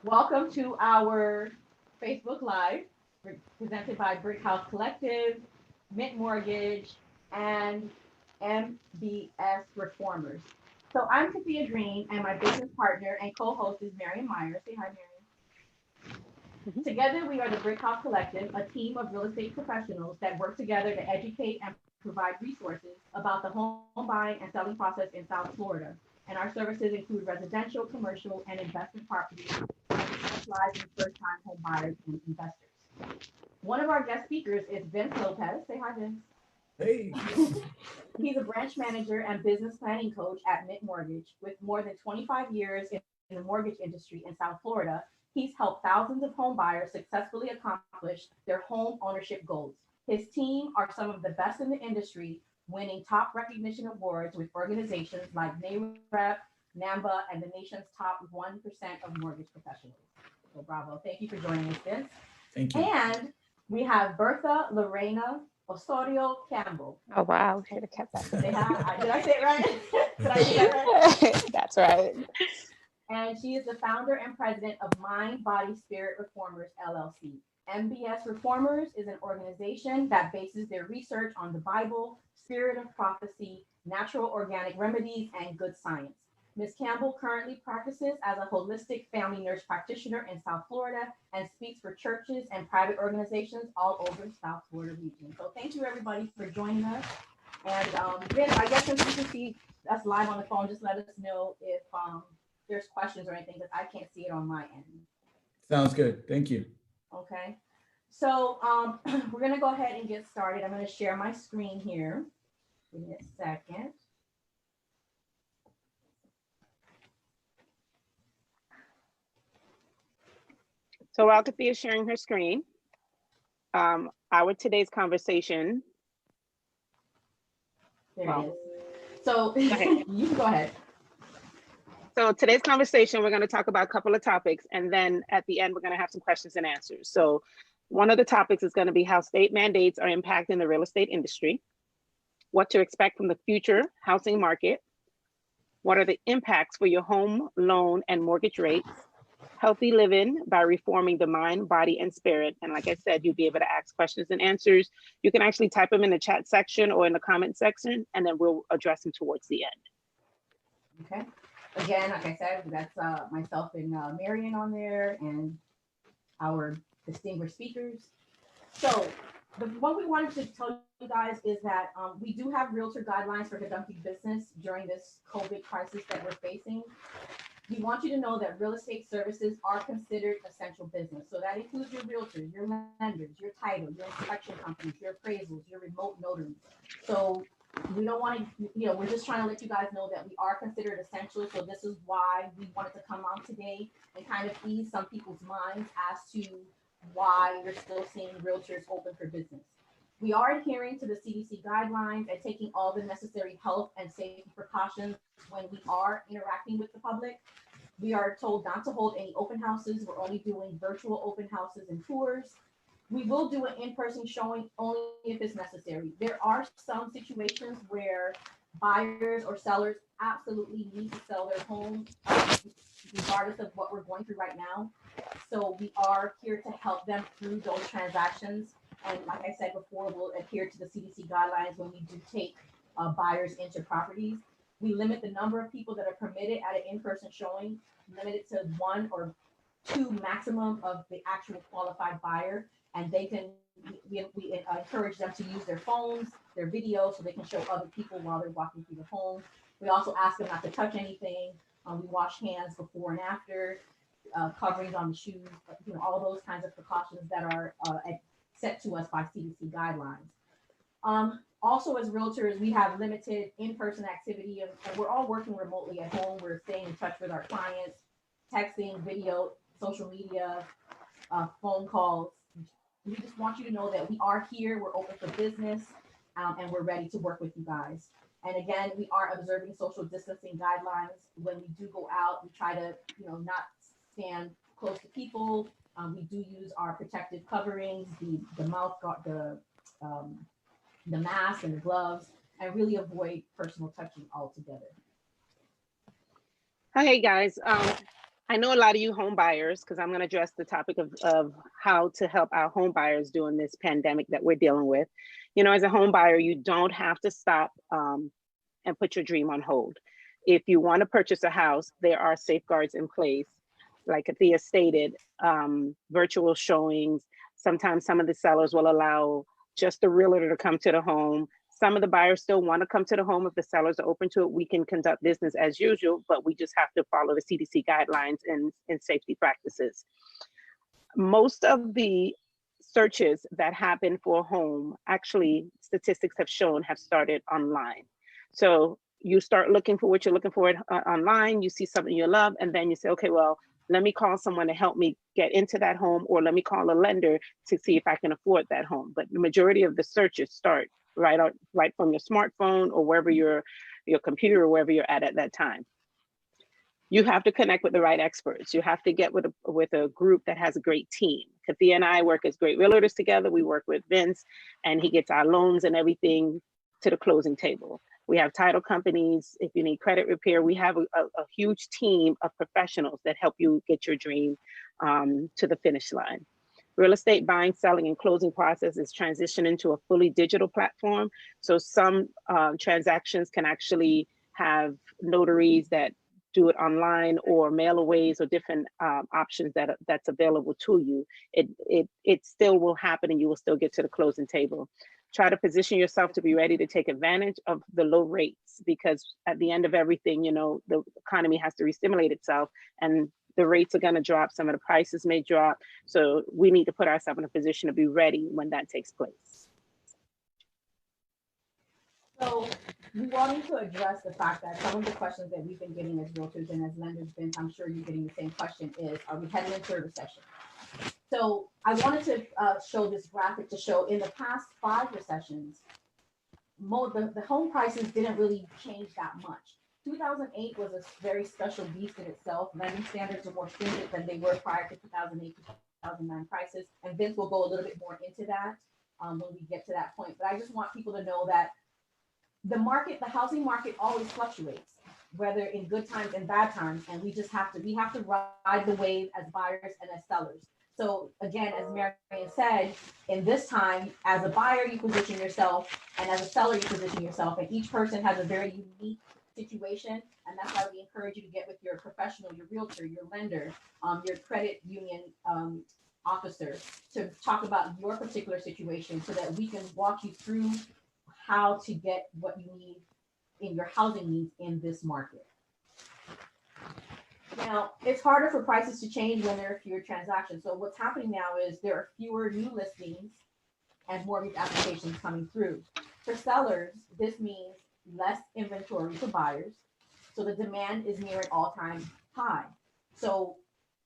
Welcome to our Facebook Live presented by Brick House Collective, Mint Mortgage, and MBS Reformers. So I'm Sophia Green, and my business partner and co-host is Marion Myers. Say hi, Marion. Mhm. Together, we are the Brick House Collective, a team of real estate professionals that work together to educate and provide resources about the home buying and selling process in South Florida. And our services include residential, commercial, and investment properties, and we specialize in first-time home buyers and investors. One of our guest speakers is Vince Lopez. Say hi, Vince. Hey. He's a branch manager and business planning coach at Mint Mortgage. With more than 25 years in the mortgage industry in South Florida, he's helped thousands of home buyers successfully accomplish their home ownership goals. His team are some of the best in the industry, winning top recognition awards with organizations like NAREP, NAMBA, and the nation's top 1% of mortgage professionals. So bravo. Thank you for joining us, Vince. Thank you. And we have Bertha Lorena Osorio Campbell. Oh wow, should have kept Did that. I say it right? Did I say that right? That's right. And she is the founder and president of Mind, Body, Spirit Reformers, LLC. MBS Reformers is an organization that bases their research on the Bible, spirit of prophecy, natural organic remedies, and good science. Ms. Campbell currently practices as a holistic family nurse practitioner in South Florida and speaks for churches and private organizations all over the South Florida region. So thank you everybody for joining us. And Vince, I guess since you can see us live on the phone, just let us know if there's questions or anything because I can't see it on my end. Sounds good. Thank you. Okay. So we're gonna go ahead and get started. I'm gonna share my screen here. Give me a second. So while Kathia is sharing her screen, our today's conversation. There Wow. it is. So you Okay. can go ahead. So today's conversation, we're going to talk about a couple of topics, and then at the end, we're going to have some questions and answers. So one of the topics is going to be how state mandates are impacting the real estate industry, what to expect from the future housing market, what are the impacts for your home loan and mortgage rates, healthy living by reforming the mind, body, and spirit. And like I said, you'll be able to ask questions and answers. You can actually type them in the chat section or in the comment section, and then we'll address them towards the end. Okay. Again, like I said, that's myself and Marion on there and our distinguished speakers. So the what we wanted to tell you guys is that we do have realtor guidelines for conducting business during this COVID crisis that we're facing. We want you to know that real estate services are considered essential business. So that includes your realtors, your lenders, your title, your inspection companies, your appraisals, your remote notaries. So we don't want to, we're just trying to let you guys know that we are considered essential. So this is why we wanted to come on today and kind of ease some people's minds as to why you're still seeing realtors open for business. We are adhering to the CDC guidelines and taking all the necessary health and safety precautions when we are interacting with the public. We are told not to hold any open houses. We're only doing virtual open houses and tours. We will do an in-person showing only if it's necessary. There are some situations where buyers or sellers absolutely need to sell their home, regardless of what we're going through right now. So we are here to help them through those transactions. And like I said before, we'll adhere to the CDC guidelines when we do take buyers into properties. We limit the number of people that are permitted at an in-person showing, limited to one or two maximum of the actual qualified buyer, and they can we encourage them to use their phones, their videos, so they can show other people while they're walking through the home. We also ask them not to touch anything. We wash hands before and after, coverings on the shoes, all those kinds of precautions that are set to us by CDC guidelines. Also, as realtors, we have limited in-person activity, and we're all working remotely at home. We're staying in touch with our clients, texting, video, social media, phone calls. We just want you to know that we are here, we're open for business, and we're ready to work with you guys. And again, we are observing social distancing guidelines. When we do go out, we try to, not stand close to people. We do use our protective coverings, the mouth guard, the mask and the gloves, and really avoid personal touching altogether. Okay, guys. I know a lot of you home buyers, because I'm going to address the topic of how to help our home buyers during this pandemic that we're dealing with. You know, as a home buyer, you don't have to stop and put your dream on hold. If you want to purchase a house, there are safeguards in place. Like Athea stated, virtual showings. Sometimes some of the sellers will allow just the realtor to come to the home. Some of the buyers still want to come to the home. If the sellers are open to it, we can conduct business as usual, but we just have to follow the CDC guidelines and safety practices. Most of the searches that happen for a home, actually, statistics have shown, have started online. So you start looking for what you're looking for online, you see something you love, and then you say, okay, well, let me call someone to help me get into that home, or let me call a lender to see if I can afford that home. But the majority of the searches start right from your smartphone or wherever your computer or wherever you're at that time. You have to connect with the right experts. You have to get with a group that has a great team. Kathia and I work as great realtors together. We work with Vince, and he gets our loans and everything to the closing table. We have title companies. If you need credit repair, we have a huge team of professionals that help you get your dream to the finish line. Real estate buying, selling, and closing process is transitioning to a fully digital platform. So some transactions can actually have notaries that do it online, or mailaways, or different options that's available to you. It still will happen, and you will still get to the closing table. Try to position yourself to be ready to take advantage of the low rates, because at the end of everything, you know, the economy has to re-stimulate itself, and the rates are going to drop. Some of the prices may drop. So we need to put ourselves in a position to be ready when that takes place. So we wanted to address the fact that some of the questions that we've been getting as realtors and as lenders, Vince, I'm sure you're getting the same question, is, are we heading into a recession? So I wanted to show this graphic to show in the past 5 recessions, the home prices didn't really change that much. 2008 was a very special beast in itself. Lending standards are more stringent than they were prior to 2008 to 2009 prices. And Vince will go a little bit more into that when we get to that point. But I just want people to know that the housing market always fluctuates, whether in good times and bad times. And we have to ride the wave as buyers and as sellers. So again, as Marian said, in this time, as a buyer, you position yourself, and as a seller, you position yourself. And each person has a very unique situation. And that's why we encourage you to get with your professional, your realtor, your lender, your credit union officer, to talk about your particular situation, so that we can walk you through how to get what you need in your housing needs in this market. Now, it's harder for prices to change when there are fewer transactions. So what's happening now is there are fewer new listings and mortgage applications coming through. For sellers, this means less inventory for buyers. So the demand is near an all-time high. So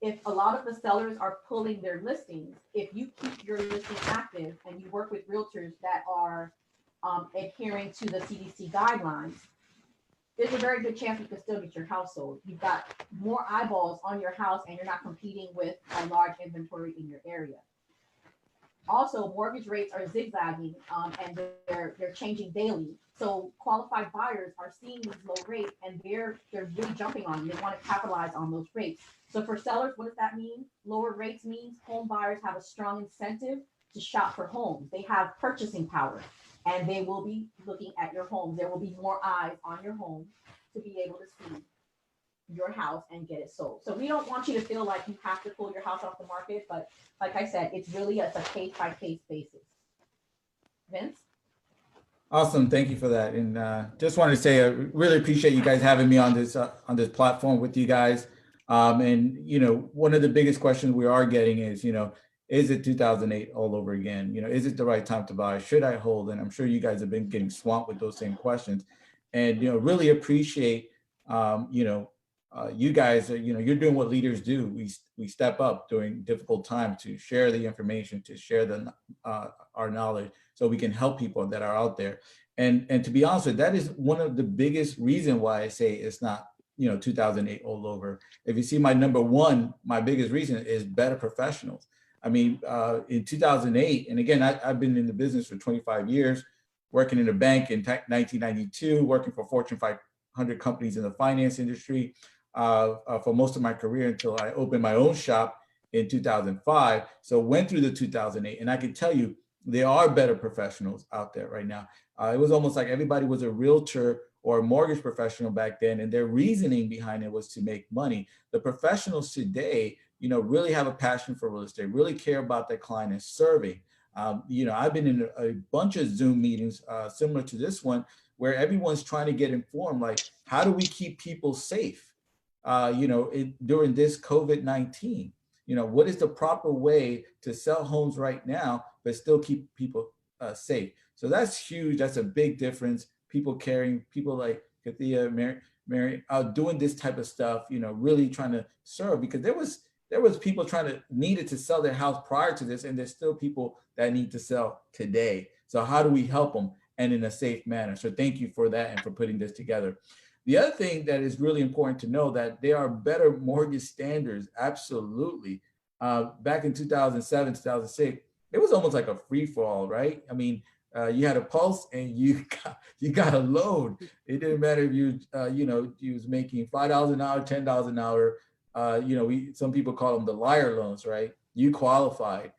if a lot of the sellers are pulling their listings, if you keep your listing active and you work with realtors that are adhering to the CDC guidelines, there's a very good chance you can still get your house sold. You've got more eyeballs on your house, and you're not competing with a large inventory in your area. Also, mortgage rates are zigzagging, and they're changing daily. So qualified buyers are seeing these low rates, and they're really jumping on them. They want to capitalize on those rates. So for sellers, what does that mean? Lower rates means home buyers have a strong incentive to shop for homes. They have purchasing power, and they will be looking at your homes. There will be more eyes on your home to be able to see your house and get it sold. So we don't want you to feel like you have to pull your house off the market, but like I said, it's a case by case basis. Vince? Awesome. Thank you for that. And just wanted to say, I really appreciate you guys having me on this platform with you guys. And, you know, one of the biggest questions we are getting is, you know, is it 2008 all over again? You know, is it the right time to buy? Should I hold? And I'm sure you guys have been getting swamped with those same questions. And, you know, really appreciate, you guys, you know, you're doing what leaders do. We step up during difficult times to share the information, to share our knowledge, so we can help people that are out there. And to be honest with you, that is one of the biggest reason why I say it's not, you know, 2008 all over. If you see my number one, my biggest reason is better professionals. I mean, in 2008, and again, I've been in the business for 25 years, working in a bank in 1992, working for Fortune 500 companies in the finance industry. for most of my career until I opened my own shop in 2005. So went through the 2008, and I can tell you there are better professionals out there right now. It was almost like everybody was a realtor or a mortgage professional back then, and their reasoning behind it was to make money. The professionals today, really have a passion for real estate, really care about their client and serving. I've been in a bunch of Zoom meetings similar to this one, where everyone's trying to get informed, like, how do we keep people safe, during this COVID-19? What is the proper way to sell homes right now, but still keep people safe? So that's huge. That's a big difference. People caring, people like Kathia, Mary, doing this type of stuff, really trying to serve, because there was people needed to sell their house prior to this, and there's still people that need to sell today. So how do we help them, and in a safe manner? So thank you for that and for putting this together. The other thing that is really important to know, that there are better mortgage standards. Absolutely. Back in 2007, 2006, it was almost like a free for all, right? I mean, you had a pulse and you got a loan. It didn't matter if you was making $5 an hour, $10 an hour. Some people call them the liar loans, right? You qualified.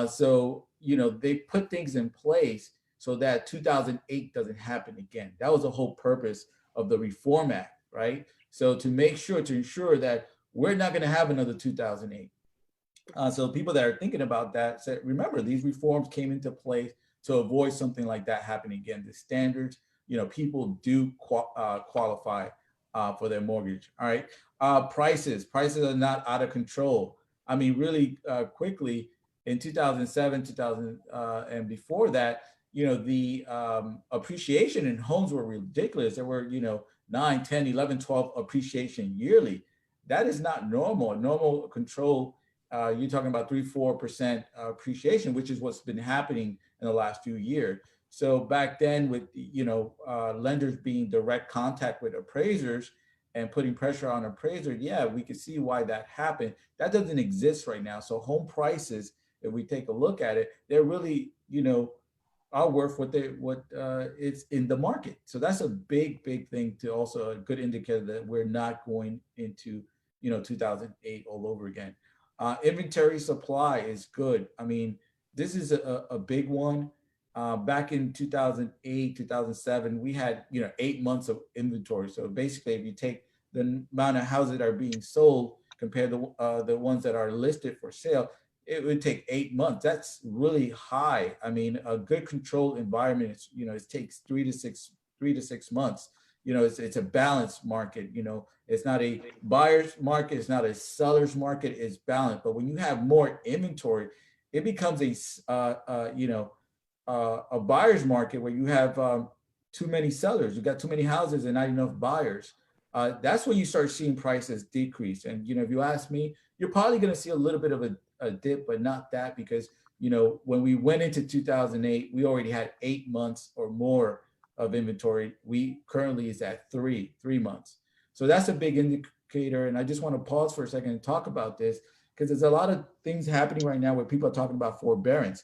So they put things in place so that 2008 doesn't happen again. That was the whole purpose of the Reform Act, right? So to ensure that we're not going to have another 2008. So people that are thinking about that, remember, these reforms came into place to avoid something like that happening again. The standards, people do qualify for their mortgage. All right. Prices are not out of control. I mean, really quickly in 2007, 2000, and before that, the appreciation in homes were ridiculous. There were, 9, 10, 11, 12 appreciation yearly. That is not normal. Normal control, you're talking about 3-4% appreciation, which is what's been happening in the last few years. So back then, with lenders being direct contact with appraisers and putting pressure on appraisers, yeah, we could see why that happened. That doesn't exist right now. So home prices, if we take a look at it, they're really, are worth what it's in the market. So that's a big thing, to also a good indicator that we're not going into 2008 all over again. Inventory supply is good. I mean, this is a big one. Back in 2008, 2007, we had 8 months of inventory. So basically, if you take the amount of houses that are being sold compared to the ones that are listed for sale, it would take 8 months. That's really high. I mean, a good controlled environment is, it takes 3 to 6 months. It's a balanced market. It's not a buyer's market. It's not a seller's market. It's balanced. But when you have more inventory, it becomes a buyer's market where you have too many sellers. You got too many houses and not enough buyers. That's when you start seeing prices decrease. And if you ask me, you're probably going to see a little bit of a dip, but not that, because when we went into 2008, we already had 8 months or more of inventory. We currently is at 3 months. So that's a big indicator. And I just want to pause for a second and talk about this, because there's a lot of things happening right now where people are talking about forbearance.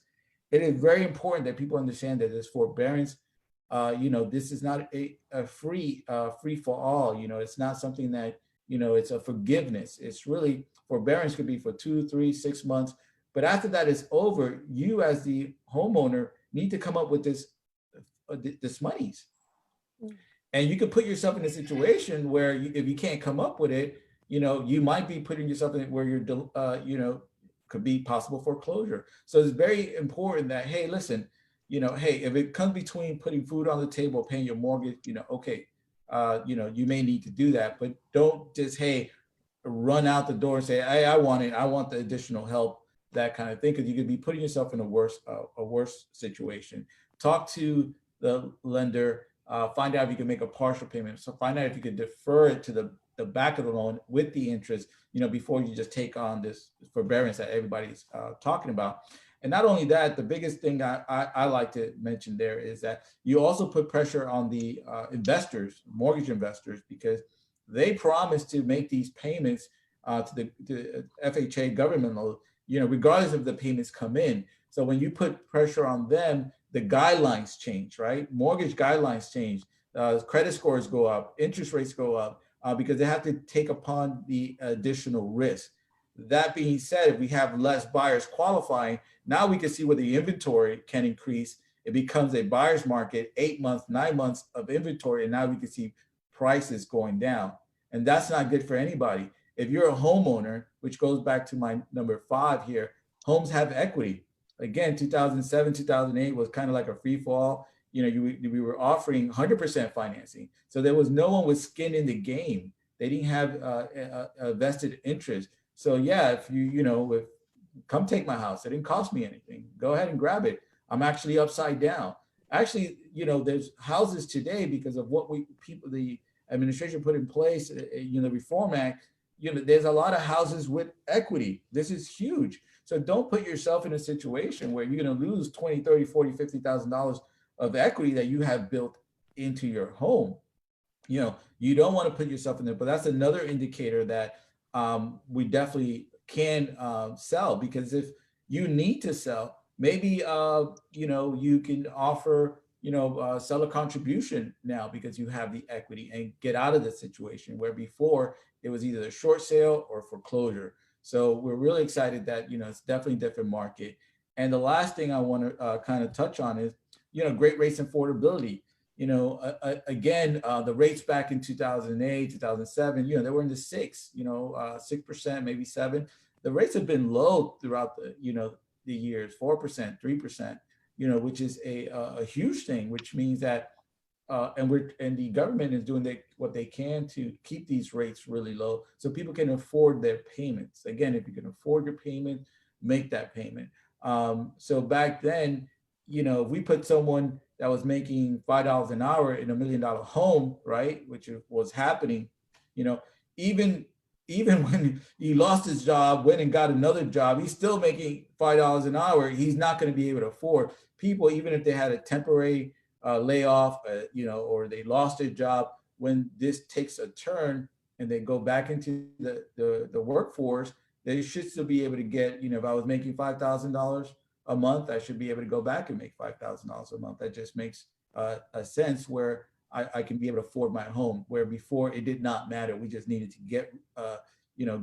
It is very important that people understand that this forbearance, this is not a free for all. It's not something that, it's a forgiveness. It's really, forbearance could be for 2, 3, 6 months. But after that is over, you as the homeowner need to come up with this monies. And you could put yourself in a situation where if you can't come up with it, you might be putting yourself in where you're, could be possible foreclosure. So it's very important that, hey, listen, hey, if it comes between putting food on the table, paying your mortgage, okay, you may need to do that, but don't just, hey, run out the door and say, hey, I want the additional help, that kind of thing, because you could be putting yourself in a worse situation. Talk to the lender, find out if you can make a partial payment. So find out if you could defer it to the back of the loan with the interest, before you just take on this forbearance that everybody's talking about. And not only that, the biggest thing I like to mention there is that you also put pressure on the investors, mortgage investors, because they promise to make these payments to the FHA government loan, regardless of the payments come in. So when you put pressure on them, the guidelines change, right? Mortgage guidelines change, credit scores go up, interest rates go up. because they have to take upon the additional risk. That being said, if we have less buyers qualifying, now we can see where the inventory can increase. It becomes a buyer's market, 8 months, 9 months of inventory, and now we can see prices going down. And that's not good for anybody. If you're a homeowner, which goes back to my number 5 here, homes have equity. Again, 2007, 2008 was kind of like a free fall. We were offering 100% financing. So there was no one with skin in the game. They didn't have a vested interest. So yeah, if come take my house, it didn't cost me anything. Go ahead and grab it. I'm actually upside down. Actually, there's houses today because of what the administration put in place, the Reform Act, there's a lot of houses with equity. This is huge. So don't put yourself in a situation where you're going to lose $20, $30, $40, $50,000 of equity that you have built into your home. You don't want to put yourself in there, but that's another indicator that we definitely can sell, because if you need to sell, maybe you can offer seller contribution now because you have the equity, and get out of the situation where before it was either a short sale or foreclosure. So we're really excited that it's definitely a different market. And the last thing I want to kind of touch on is great rates and affordability. Again, the rates back in 2008, 2007, they were in the 6%, maybe 7%. The rates have been low throughout the years, 4%, 3%, which is a huge thing, which means that, and the government is doing what they can to keep these rates really low so people can afford their payments. Again, if you can afford your payment, make that payment. So back then, if we put someone that was making $5 an hour in $1 million home, right, which was happening, even when he lost his job, went and got another job, he's still making $5 an hour. He's not going to be able to afford. People, even if they had a temporary layoff, or they lost their job, when this takes a turn and they go back into the workforce, they should still be able to get, if I was making $5,000 a month, I should be able to go back and make $5,000 a month. That just makes a sense where I can be able to afford my home, where before it did not matter. We just needed to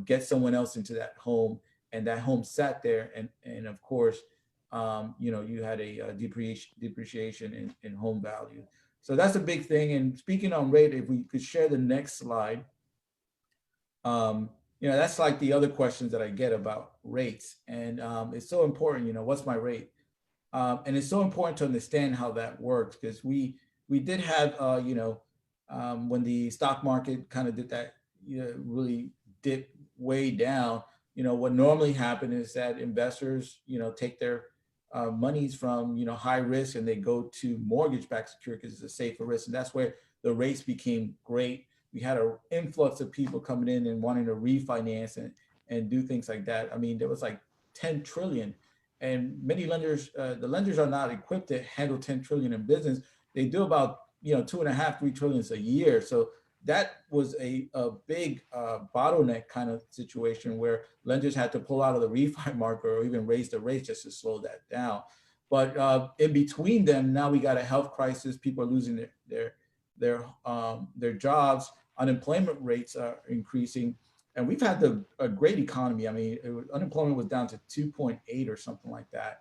get someone else into that home, and that home sat there. And of course, you had a depreciation in home value. So that's a big thing. And speaking on rate, if we could share the next slide, that's like the other questions that I get about rates. And it's so important, what's my rate? And it's so important to understand how that works, because we did have, when the stock market kind of did that, really dip way down, what normally happened is that investors, take their monies from, high risk, and they go to mortgage-backed security because it's a safer risk. And that's where the rates became great. We had an influx of people coming in and wanting to refinance and do things like that. I mean, there was like 10 trillion, and many lenders, the lenders are not equipped to handle 10 trillion in business. They do about, 2.5, 3 trillion a year. So that was a big bottleneck kind of situation where lenders had to pull out of the refi market or even raise the rates just to slow that down. But in between them, now we got a health crisis. People are losing their jobs. Unemployment rates are increasing, and we've had a great economy. I mean, unemployment was down to 2.8 or something like that.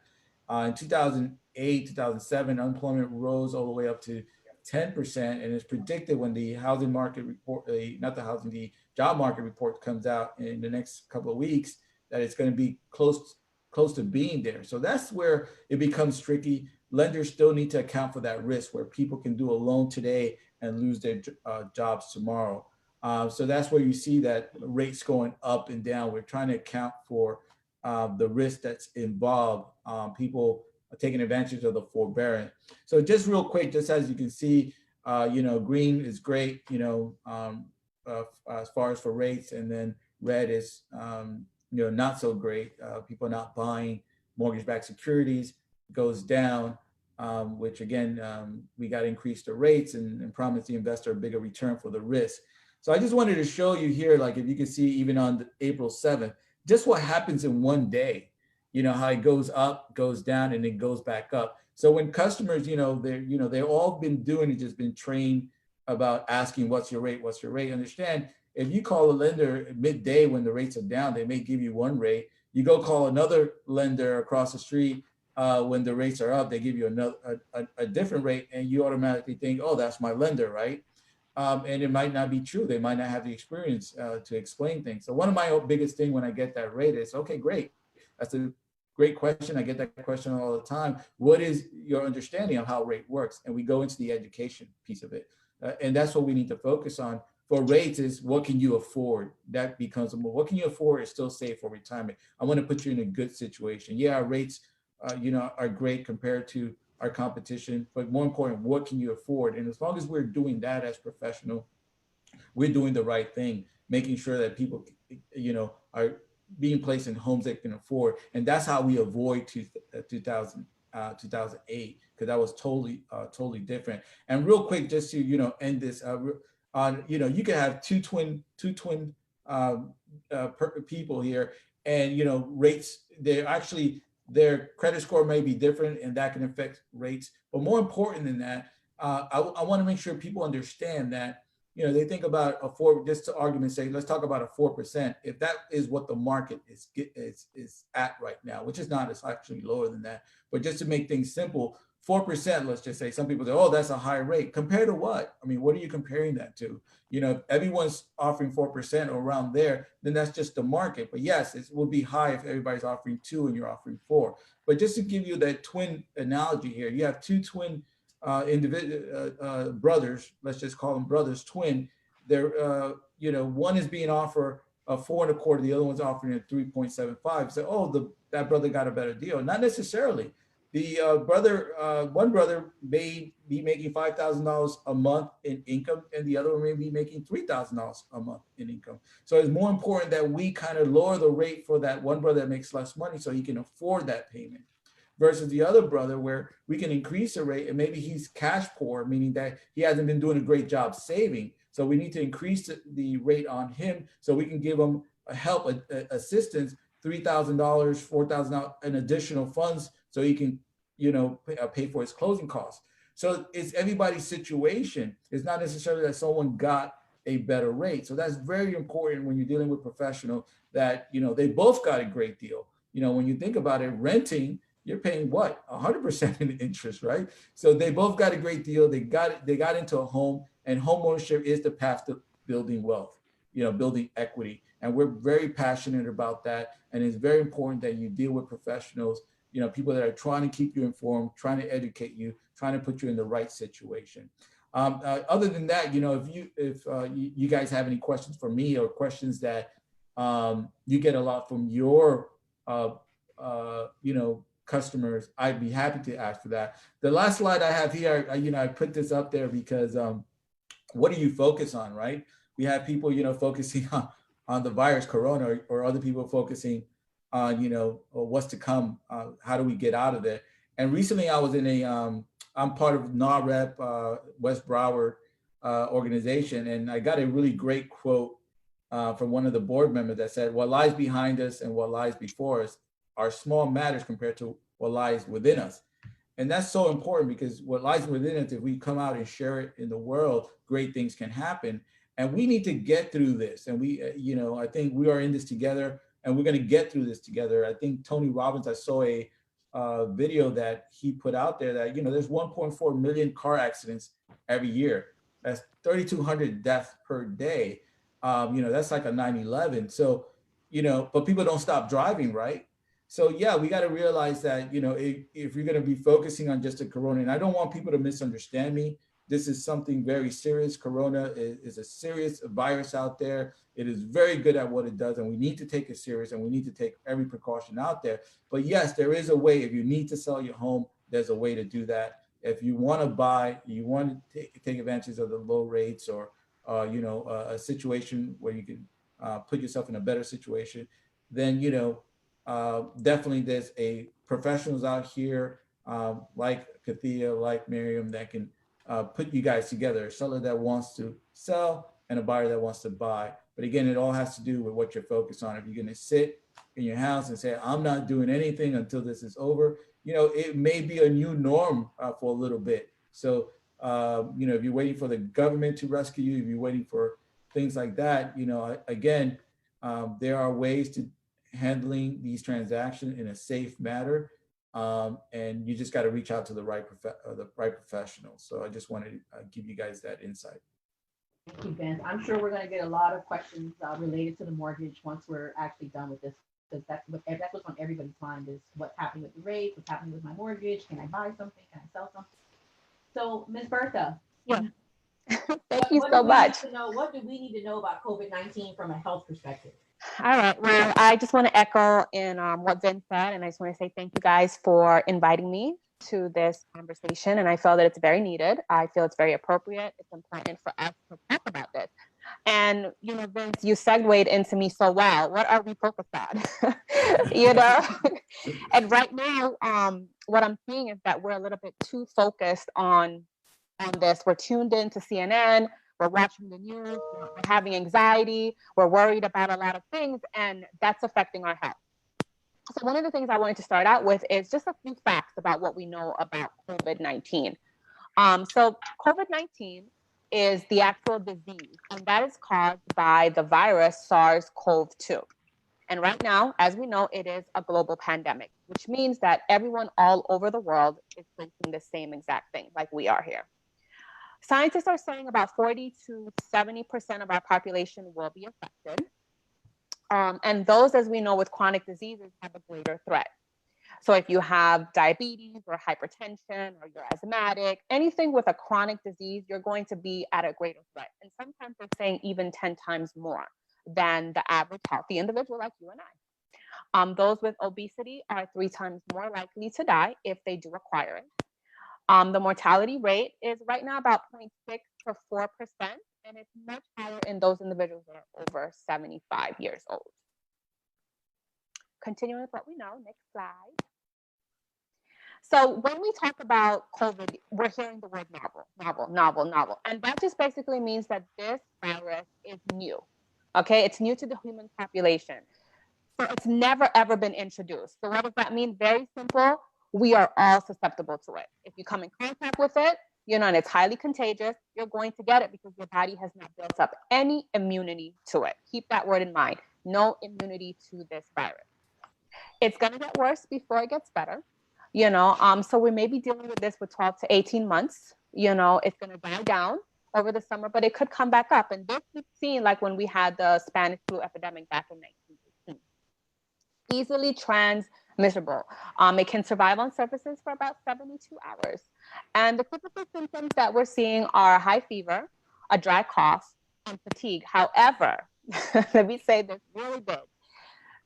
In 2008, 2007, unemployment rose all the way up to 10%, and it's predicted when the housing market report, the job market report comes out in the next couple of weeks, that it's going to be close to being there. So that's where it becomes tricky. Lenders still need to account for that risk, where people can do a loan today and lose their jobs tomorrow. So that's where you see that rates going up and down. We're trying to account for the risk that's involved. People are taking advantage of the forbearance. So just real quick, just as you can see, green is great, as far as for rates, and then red is, not so great. People are not buying mortgage-backed securities, goes down. Which again, we got to increase the rates and promise the investor a bigger return for the risk. So I just wanted to show you here, like if you can see even on April 7th, just what happens in one day, how it goes up, goes down, and it goes back up. So when customers, they've all been doing it, just been trained about asking, what's your rate? Understand, if you call a lender midday when the rates are down, they may give you one rate. You go call another lender across the street when the rates are up, they give you another a different rate, and you automatically think, oh, that's my lender, right? And it might not be true. They might not have the experience to explain things. So one of my biggest thing when I get that rate is, okay, great. That's a great question. I get that question all the time. What is your understanding of how rate works? And we go into the education piece of it. And that's what we need to focus on. For rates is what can you afford? That becomes more, what can you afford is still safe for retirement. I want to put you in a good situation. Yeah, our rates, are great compared to our competition, but more important, what can you afford? And as long as we're doing that as professional, we're doing the right thing, making sure that people, are being placed in homes they can afford. And that's how we avoid 2008, because that was totally different. And real quick, just to, end this, you can have two twin people here, and, rates, their credit score may be different, and that can affect rates. But more important than that, I want to make sure people understand that, they think about just to argument's sake, let's talk about a 4%. If that is what the market is at right now, which is not, it's actually lower than that. But just to make things simple, 4%, let's just say, some people say, oh, that's a high rate. Compared to what? I mean, what are you comparing that to? If everyone's offering 4% or around there, then that's just the market. But yes, it will be high if everybody's offering 2 and you're offering 4. But just to give you that twin analogy here, you have two twin brothers, let's just call them brothers, twin. They're, one is being offered a 4.25, the other one's offering a 3.75. So, oh, that brother got a better deal. Not necessarily. The one brother may be making $5,000 a month in income, and the other one may be making $3,000 a month in income. So it's more important that we kind of lower the rate for that one brother that makes less money so he can afford that payment, versus the other brother where we can increase the rate and maybe he's cash poor, meaning that he hasn't been doing a great job saving. So we need to increase the rate on him so we can give him assistance, $3,000, $4,000 in additional funds so he can, pay for his closing costs. So it's everybody's situation. It's not necessarily that someone got a better rate. So that's very important when you're dealing with professional that, they both got a great deal. When you think about it, renting, you're paying what? 100% in interest, right? So they both got a great deal. They got into a home, and home ownership is the path to building wealth, building equity. And we're very passionate about that. And it's very important that you deal with professionals, people that are trying to keep you informed, trying to educate you, trying to put you in the right situation. Other than that, if you guys have any questions for me or questions that you get a lot from your, customers, I'd be happy to ask for that. The last slide I have here, I put this up there because what do you focus on, right? We have people, focusing on the virus, Corona, or other people focusing on, what's to come. How do we get out of it? And recently I was in I'm part of NAREP, West Broward organization, and I got a really great quote from one of the board members that said, what lies behind us and what lies before us are small matters compared to what lies within us. And that's so important because what lies within us, if we come out and share it in the world, great things can happen. And we need to get through this. And we, I think we are in this together, and we're going to get through this together. I think Tony Robbins, I saw a video that he put out there that, there's 1.4 million car accidents every year. That's 3,200 deaths per day. That's like a 9/11. So, but people don't stop driving, right? So yeah, we got to realize that, if you're going to be focusing on just the Corona, and I don't want people to misunderstand me, this is something very serious. Corona is a serious virus out there. It is very good at what it does, and we need to take it serious, and we need to take every precaution out there. But yes, there is a way. If you need to sell your home, there's a way to do that. If you want to buy, you want to take advantage of the low rates, or a situation where you can put yourself in a better situation, then definitely there's professionals out here like Kathia, like Miriam, that can put you guys together, a seller that wants to sell and a buyer that wants to buy. But again, it all has to do with what you're focused on. If you're going to sit in your house and say, I'm not doing anything until this is over, it may be a new norm for a little bit. So, if you're waiting for the government to rescue you, if you're waiting for things like that, again, there are ways to handling these transactions in a safe manner. And you just got to reach out to the right professionals. So I just wanted to give you guys that insight. Thank you, Vince. I'm sure we're going to get a lot of questions related to the mortgage once we're actually done with this, because that's what's on everybody's mind is what's happening with the rates, what's happening with my mortgage, can I buy something, can I sell something? So, Ms. Bertha. Yeah. Thank you so much. What do we need to know about COVID-19 from a health perspective? All right. Well, I just want to echo in what Vince said, and I just want to say thank you guys for inviting me to this conversation. And I feel that it's very needed. I feel it's very appropriate. It's important for us to talk about this. And, Vince, you segued into me so well. What are we focused on? And right now, what I'm seeing is that we're a little bit too focused on this. We're tuned into CNN. We're watching the news. We're having anxiety. We're worried about a lot of things, and that's affecting our health. So one of the things I wanted to start out with is just a few facts about what we know about COVID-19. So COVID-19 is the actual disease, and that is caused by the virus SARS-CoV-2. And right now, as we know, it is a global pandemic, which means that everyone all over the world is facing the same exact thing like we are here. Scientists are saying about 40 to 70% of our population will be affected. And those, as we know, with chronic diseases have a greater threat. So if you have diabetes or hypertension or you're asthmatic, anything with a chronic disease, you're going to be at a greater threat. And sometimes they're saying even 10 times more than the average healthy individual like you and I. Those with obesity are 3 times more likely to die if they do acquire it. The mortality rate is right now about 0.6 to 4%, and it's much higher in those individuals that are over 75 years old. Continuing with what we know, next slide. So when we talk about COVID, we're hearing the word novel. And that just basically means that this virus is new. Okay, it's new to the human population. So it's never, ever been introduced. So what does that mean? Very simple. We are all susceptible to it. If you come in contact with it, and it's highly contagious, you're going to get it because your body has not built up any immunity to it. Keep that word in mind. No immunity to this virus. It's going to get worse before it gets better. So we may be dealing with this for 12 to 18 months. It's going to die down over the summer, but it could come back up. And this we've seen like when we had the Spanish flu epidemic back in 1918. Easily transmissible. It can survive on surfaces for about 72 hours. And the typical symptoms that we're seeing are high fever, a dry cough, and fatigue. However, let me say this really big.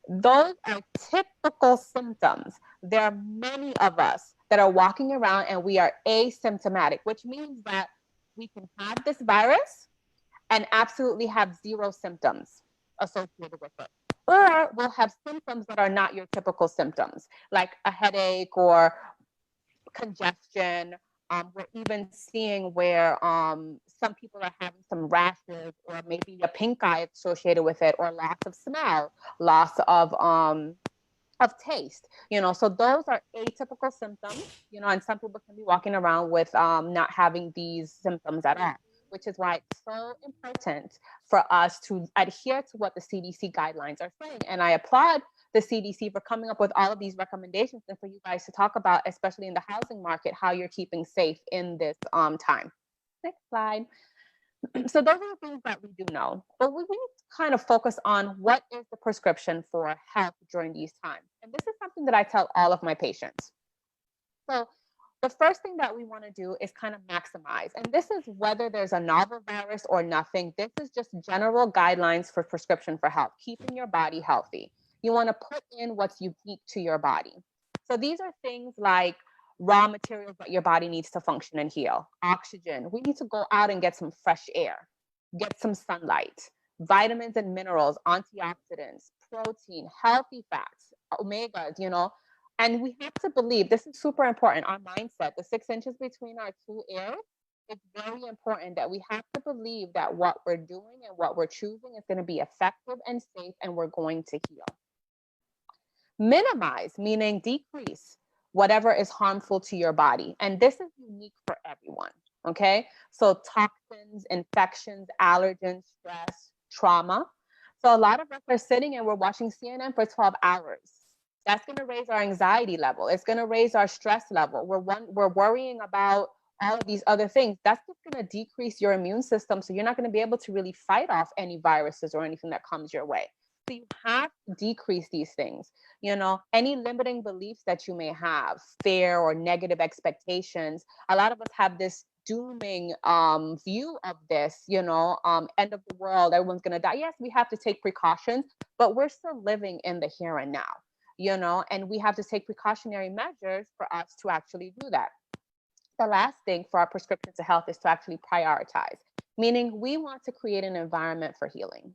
Those are typical symptoms. There are many of us that are walking around and we are asymptomatic, which means that we can have this virus and absolutely have 0 symptoms associated with it. Or we'll have symptoms that are not your typical symptoms, like a headache or congestion. We're even seeing where some people are having some rashes or maybe a pink eye associated with it, or loss of smell, loss of taste. So those are atypical symptoms. And some people can be walking around with not having these symptoms at all, which is why it's so important for us to adhere to what the CDC guidelines are saying. And I applaud the CDC for coming up with all of these recommendations and for you guys to talk about, especially in the housing market, how you're keeping safe in this time. Next slide. So those are the things that we do know, but we need to kind of focus on what is the prescription for health during these times. And this is something that I tell all of my patients. So the first thing that we want to do is kind of maximize. And this is whether there's a novel virus or nothing. This is just general guidelines for prescription for health, keeping your body healthy. You want to put in what's unique to your body. So these are things like raw materials that your body needs to function and heal. Oxygen. We need to go out and get some fresh air, get some sunlight, vitamins and minerals, antioxidants, protein, healthy fats, omegas, And we have to believe, this is super important, our mindset, the 6 inches between our 2 ears, it's very important that we have to believe that what we're doing and what we're choosing is going to be effective and safe, and we're going to heal. Minimize, meaning decrease whatever is harmful to your body. And this is unique for everyone. Okay, so toxins, infections, allergens, stress, trauma. So a lot of us are sitting and we're watching CNN for 12 hours. That's going to raise our anxiety level. It's going to raise our stress level. We're worrying about all of these other things. That's just going to decrease your immune system. So you're not going to be able to really fight off any viruses or anything that comes your way. So you have to decrease these things. You know, any limiting beliefs that you may have, fear or negative expectations. A lot of us have this dooming view of this, you know, end of the world, everyone's going to die. Yes, we have to take precautions, but we're still living in the here and now, you know, and we have to take precautionary measures for us to actually do that. The last thing for our prescription to health is to actually prioritize, meaning we want to create an environment for healing.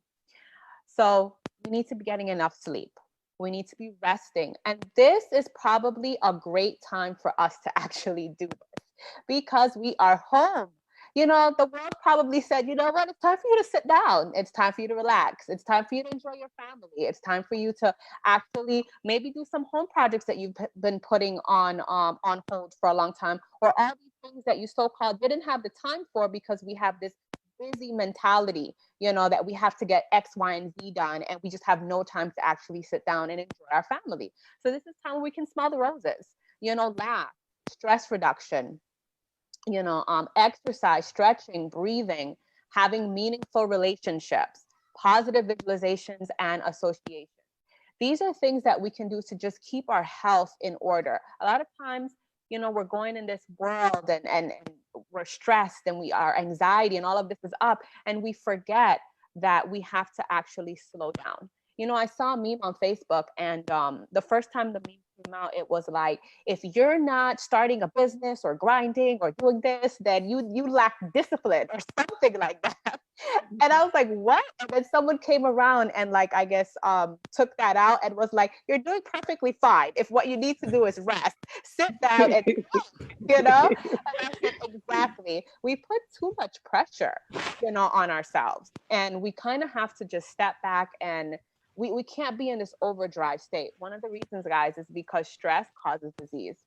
So we need to be getting enough sleep. We need to be resting. And this is probably a great time for us to actually do this because we are home. You know, the world probably said, you know what, it's time for you to sit down. It's time for you to relax. It's time for you to enjoy your family. It's time for you to actually maybe do some home projects that you've been putting on hold for a long time, or all these things that you so-called didn't have the time for because we have this busy mentality, you know, that we have to get X, Y, and Z done, and we just have no time to actually sit down and enjoy our family. So this is time we can smell the roses, you know, laugh, stress reduction, you know, exercise, stretching, breathing, having meaningful relationships, positive visualizations, and associations. These are things that we can do to just keep our health in order. A lot of times, you know, we're going in this world and we're stressed and our anxiety and all of this is up, and we forget that we have to actually slow down. You know, I saw a meme on Facebook, and the first time the meme came out, it was like, if you're not starting a business or grinding or doing this, then you lack discipline or something like that. And I was like, what? And then someone came around and, like, I guess took that out and was like, you're doing perfectly fine. If what you need to do is rest, sit down and you know? And I said, exactly. We put too much pressure, you know, on ourselves. And we kind of have to just step back, and we can't be in this overdrive state. One of the reasons, guys, is because stress causes disease.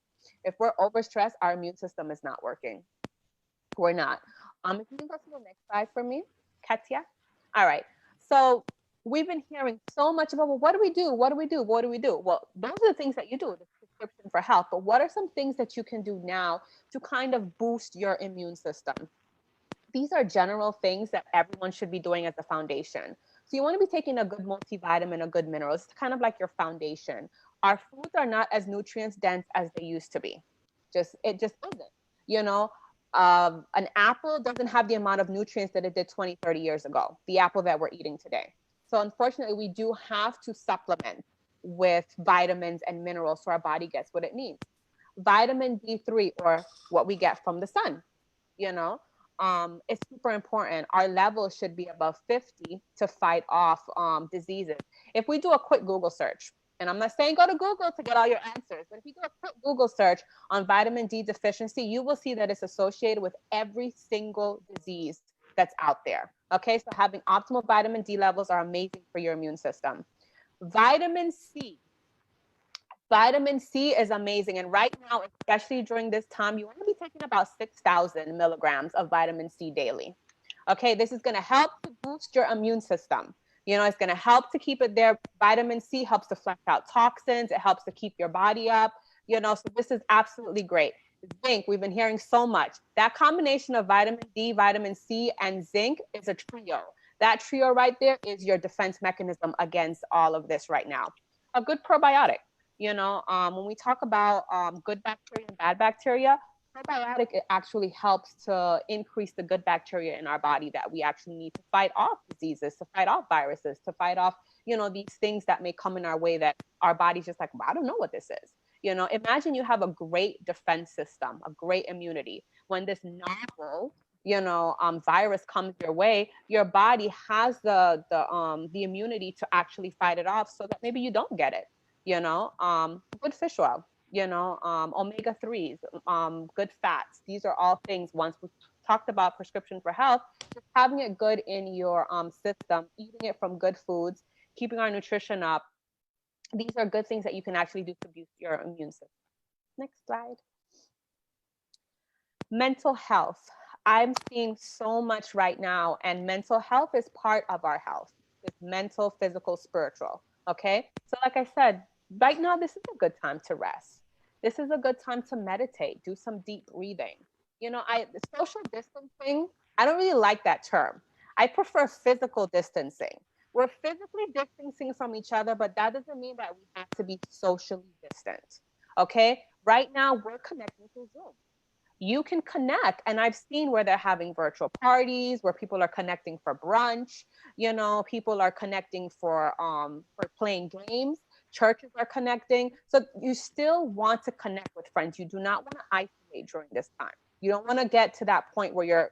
If we're overstressed, our immune system is not working. We're not. If you can go to the next slide for me, Katia. All right. So we've been hearing so much about, well, what do we do? What do we do? What do we do? Well, those are the things that you do, the prescription for health. But what are some things that you can do now to kind of boost your immune system? These are general things that everyone should be doing as a foundation. So you want to be taking a good multivitamin, a good mineral. It's kind of like your foundation. Our foods are not as nutrients dense as they used to be. It just isn't. You know, an apple doesn't have the amount of nutrients that it did 20, 30 years ago, the apple that we're eating today. So unfortunately, we do have to supplement with vitamins and minerals so our body gets what it needs. Vitamin D3, or what we get from the sun, you know, it's super important. Our level should be above 50 to fight off diseases. If we do a quick Google search, and I'm not saying go to Google to get all your answers, but if you do a quick Google search on vitamin D deficiency, you will see that it's associated with every single disease that's out there. Okay, so having optimal vitamin D levels are amazing for your immune system. Vitamin C. Vitamin C is amazing. And right now, especially during this time, you want to be taking about 6,000 milligrams of vitamin C daily. Okay, this is going to help to boost your immune system. You know, it's going to help to keep it there. Vitamin C helps to flush out toxins. It helps to keep your body up. You know, so this is absolutely great. Zinc, we've been hearing so much. That combination of vitamin D, vitamin C, and zinc is a trio. That trio right there is your defense mechanism against all of this right now. A good probiotic. You know, when we talk about good bacteria and bad bacteria, probiotic, it actually helps to increase the good bacteria in our body that we actually need to fight off diseases, to fight off viruses, to fight off, you know, these things that may come in our way that our body's just like, well, I don't know what this is. You know, imagine you have a great defense system, a great immunity. When this novel, you know, virus comes your way, your body has the immunity to actually fight it off so that maybe you don't get it. You know, good fish oil, you know, omega-3s, good fats. These are all things, once we talked about prescription for health, just having it good in your system, eating it from good foods, keeping our nutrition up. These are good things that you can actually do to boost your immune system. Next slide. Mental health. I'm seeing so much right now, and mental health is part of our health. It's mental, physical, spiritual. Okay. So like I said, right now, this is a good time to rest. This is a good time to meditate, do some deep breathing. Social distancing, I don't really like that term. I prefer physical distancing. We're physically distancing from each other, but that doesn't mean that we have to be socially distant. Okay. Right now, we're connecting through Zoom. You can connect, and I've seen where they're having virtual parties where people are connecting for brunch. People are connecting for playing games. Churches are connecting. So you still want to connect with friends. You do not want to isolate during this time. You don't want to get to that point where you're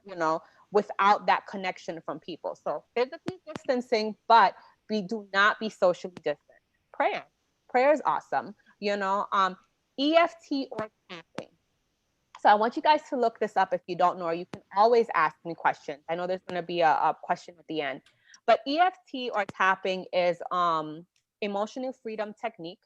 without that connection from people. So physically distancing, but we do not be socially distant. Prayer is awesome. EFT or tapping. So I want you guys to look this up if you don't know, or you can always ask me questions. I know there's going to be a question at the end. But EFT or tapping is emotionally freedom technique.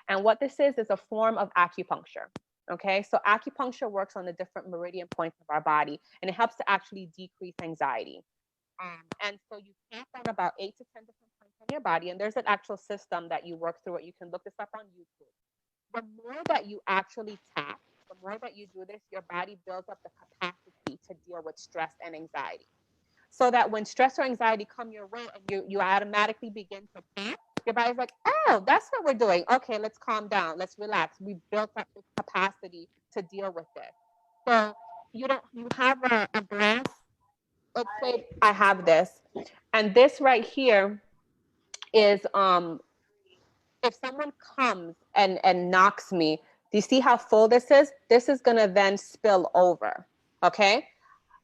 And what this is a form of acupuncture. Okay, so acupuncture works on the different meridian points of our body, and it helps to actually decrease anxiety. And so you tap on about 8 to 10 different points on your body, and there's an actual system that you work through it. You can look this up on YouTube. The more that you actually tap, the more that you do this, your body builds up the capacity to deal with stress and anxiety. So that when stress or anxiety come your way and you automatically begin to tap, your body's like, oh, that's what we're doing. Okay, let's calm down. Let's relax. We built up this capacity to deal with this. So you have a glass. Let's say I have this. And this right here is if someone comes and knocks me, do you see how full this is? This is going to then spill over. Okay.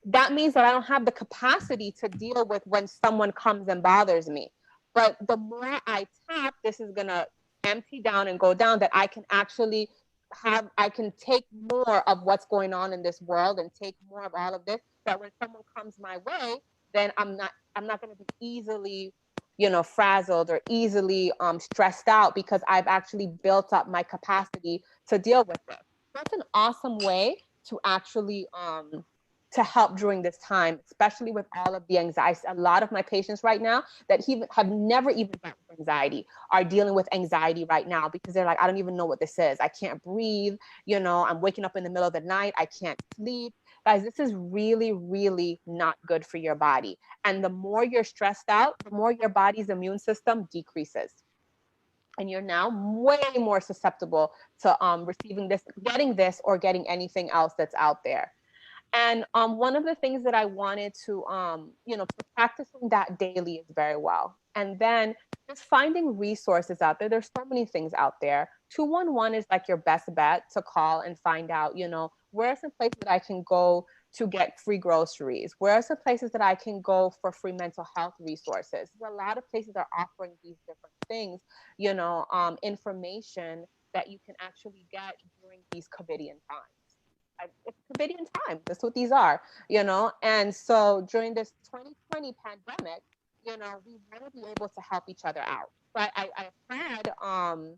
That means that I don't have the capacity to deal with when someone comes and bothers me. But the more I tap, this is going to empty down and go down, that I can actually I can take more of what's going on in this world and take more of all of this. That when someone comes my way, then I'm not going to be easily frazzled or easily stressed out, because I've actually built up my capacity to deal with it. That's an awesome way to actually to help during this time, especially with all of the anxiety. A lot of my patients right now that have never even dealt with anxiety are dealing with anxiety right now, because they're like, I don't even know what this is. I can't breathe. I'm waking up in the middle of the night. I can't sleep. Guys, this is really, really not good for your body. And the more you're stressed out, the more your body's immune system decreases. And you're now way more susceptible to receiving this, getting this, or getting anything else that's out there. And one of the things that I wanted to, practicing that daily is very well. And then just finding resources out there. There's so many things out there. 211 is like your best bet to call and find out, where are some places that I can go to get free groceries? Where are some places that I can go for free mental health resources? There's a lot of places that are offering these different things, information that you can actually get during these COVIDian times. It's COVIDian time. That's what these are, And so during this 2020 pandemic, we want to be able to help each other out. So I applaud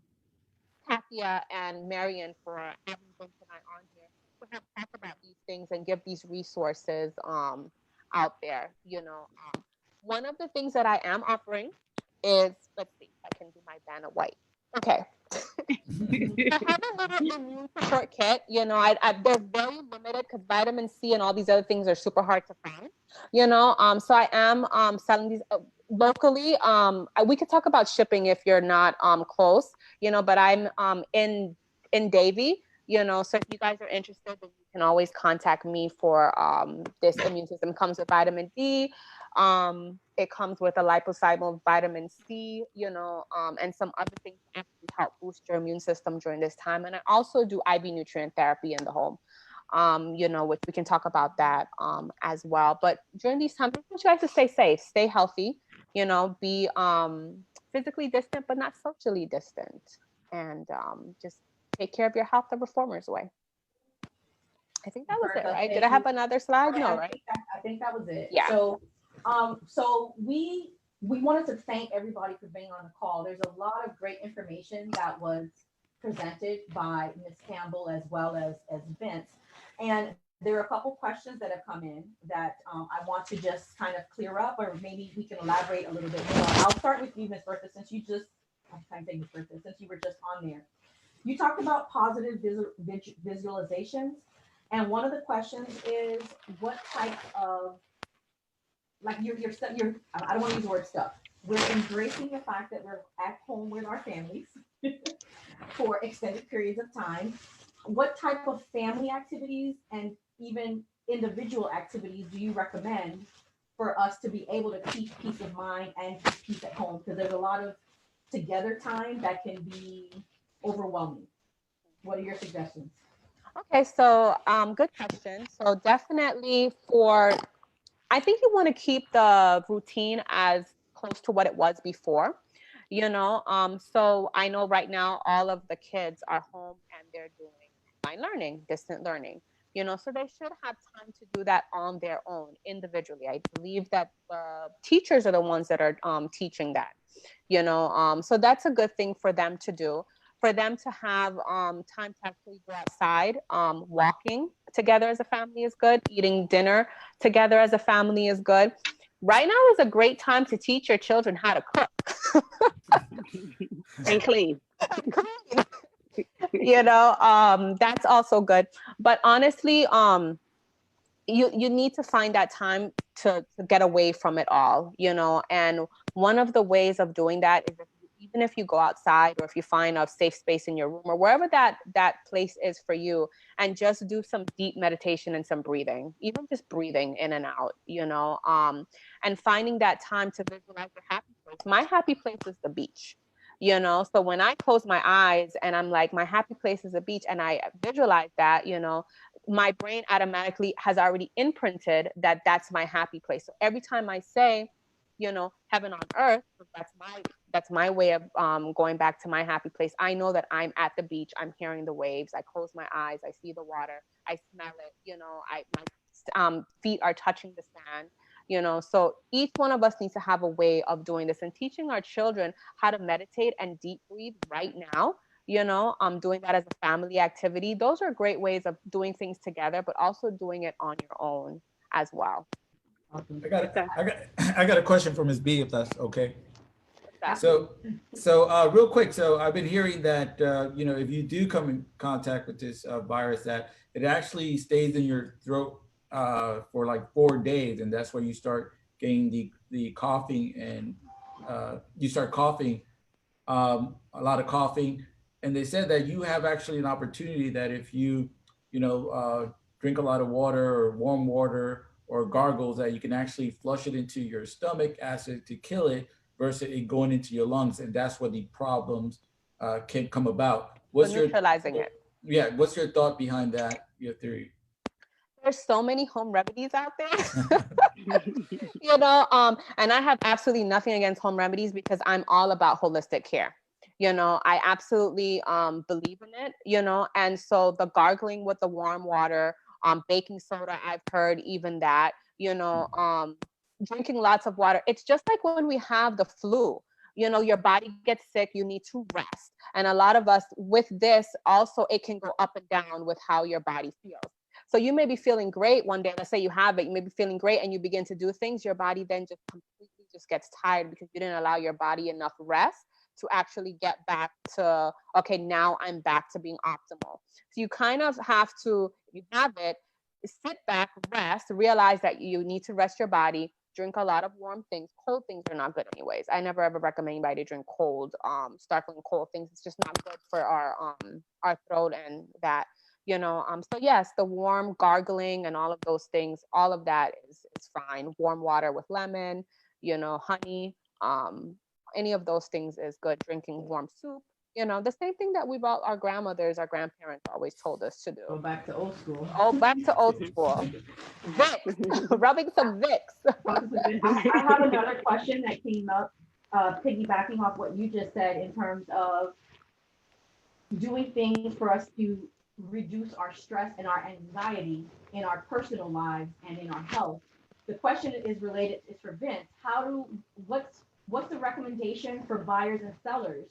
Katia and Marian for having them tonight on here to help talk about these things and give these resources out there. One of the things that I am offering is, let's see if I can do my banner white. Okay. I have a little immune support kit. They're very limited because vitamin C and all these other things are super hard to find. So I am selling these locally. We could talk about shipping if you're not close. But I'm in Davie. So if you guys are interested, then you can always contact me for this immune system. It comes with vitamin D. It comes with a liposomal vitamin C, and some other things to actually help boost your immune system during this time. And I also do IV nutrient therapy in the home, which we can talk about that as well. But during these times, I want you guys to stay safe, stay healthy, be physically distant, but not socially distant. And just take care of your health the reformers way. I think that was it, right? Did I have another slide? No, right? I think that was it. Yeah. So we wanted to thank everybody for being on the call. There's a lot of great information that was presented by Ms. Campbell as well as Vince. And there are a couple questions that have come in that I want to just kind of clear up, or maybe we can elaborate a little bit more. I'll start with you, Ms. Bertha, since you just, I'm trying to say Ms. Bertha, since you were just on there. You talked about positive visualizations, and one of the questions is what type of, like you're I don't want to use the word stuff. We're embracing the fact that we're at home with our families for extended periods of time. What type of family activities and even individual activities do you recommend for us to be able to keep peace of mind and keep peace at home? Because there's a lot of together time that can be overwhelming. What are your suggestions? Okay, so good question. So definitely I think you want to keep the routine as close to what it was before, so I know right now all of the kids are home and they're doing online learning, distant learning, so they should have time to do that on their own individually. I believe that the teachers are the ones that are teaching that, so that's a good thing for them to do. For them to have time to actually go outside, walking together as a family is good. Eating dinner together as a family is good. Right now is a great time to teach your children how to cook. And clean. That's also good. But honestly, you need to find that time to get away from it all, and one of the ways of doing that is even if you go outside or if you find a safe space in your room or wherever that place is for you, and just do some deep meditation and some breathing, even just breathing in and out, and finding that time to visualize your happy place. My happy place is the beach, so when I close my eyes and I'm like, my happy place is a beach, and I visualize that, my brain automatically has already imprinted that that's my happy place. So every time I say, heaven on earth, that's my way of going back to my happy place. I know that I'm at the beach. I'm hearing the waves. I close my eyes. I see the water. I smell it. My feet are touching the sand. So each one of us needs to have a way of doing this, and teaching our children how to meditate and deep breathe right now. Doing that as a family activity. Those are great ways of doing things together, but also doing it on your own as well. I got a question for Ms. B, if that's okay. That. So real quick. So I've been hearing that, if you do come in contact with this virus, that it actually stays in your throat for like 4 days. And that's where you start getting the coughing, and you start coughing, a lot of coughing. And they said that you have actually an opportunity that if you, drink a lot of water or warm water or gargles, that you can actually flush it into your stomach acid to kill it versus it going into your lungs. And that's where the problems can come about. What's neutralizing it. Yeah. What's your thought behind that, your theory? There's so many home remedies out there, and I have absolutely nothing against home remedies because I'm all about holistic care. I absolutely believe in it, and so the gargling with the warm water, baking soda, I've heard even that, drinking lots of water. It's just like when we have the flu, your body gets sick, you need to rest. And a lot of us with this also, it can go up and down with how your body feels. So you may be feeling great one day, let's say you have it, you may be feeling great and you begin to do things, your body then just completely just gets tired because you didn't allow your body enough rest to actually get back to, okay, now I'm back to being optimal. So you kind of have to, if you have it, sit back, rest, realize that you need to rest your body, drink a lot of warm things. Cold things are not good anyways. I never ever recommend anybody to drink cold, sparkling cold things. It's just not good for our throat and that. So yes, the warm gargling and all of those things, all of that is fine. Warm water with lemon, honey, any of those things is good. Drinking warm soup, the same thing that our grandmothers, our grandparents always told us to do. Go back to old school. Oh, back to old school. Vicks, rubbing some Vicks. I have another question that came up, piggybacking off what you just said in terms of doing things for us to reduce our stress and our anxiety in our personal lives and in our health. The question is related, is for Vince. What's the recommendation for buyers and sellers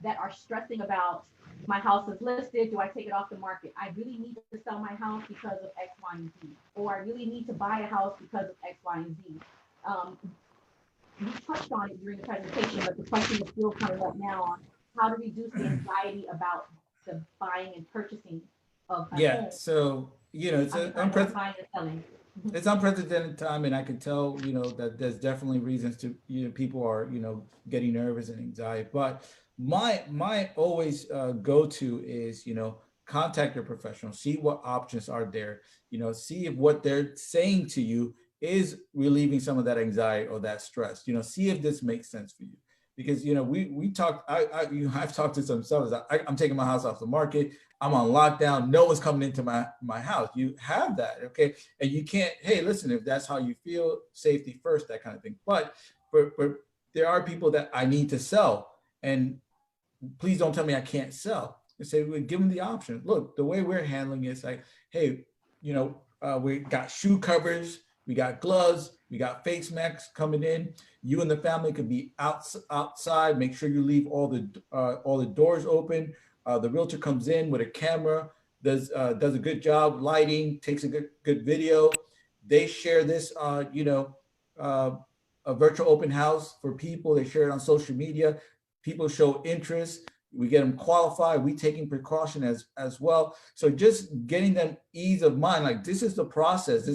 that are stressing about my house is listed. Do I take it off the market? I really need to sell my house because of X, Y, and Z. Or I really need to buy a house because of X, Y, and Z. We touched on it during the presentation, but the question is still coming up now on how to reduce the anxiety about the buying and purchasing of a Yeah, home. so, it's I mean, not buying and selling. it's unprecedented time, and I can tell, that there's definitely reasons to, people are, getting nervous and anxiety. But my always go-to is, contact your professional, see what options are there, see if what they're saying to you is relieving some of that anxiety or that stress. See if this makes sense for you. Because we talked. I've talked to some sellers. I'm taking my house off the market. I'm on lockdown. No one's coming into my house. You have that, okay? And you can't. Hey, listen. If that's how you feel, safety first, that kind of thing. But there are people that I need to sell, and please don't tell me I can't sell. And say, we give them the option. Look, the way we're handling it is like, hey, we got shoe covers, we got gloves, we got face masks coming in. You and the family could be outside. Make sure you leave all the doors open. The realtor comes in with a camera, does a good job lighting, takes a good video. They share this, a virtual open house for people. They share it on social media. People show interest. We get them qualified. We taking precaution as well. So just getting them ease of mind. Like, this is the process.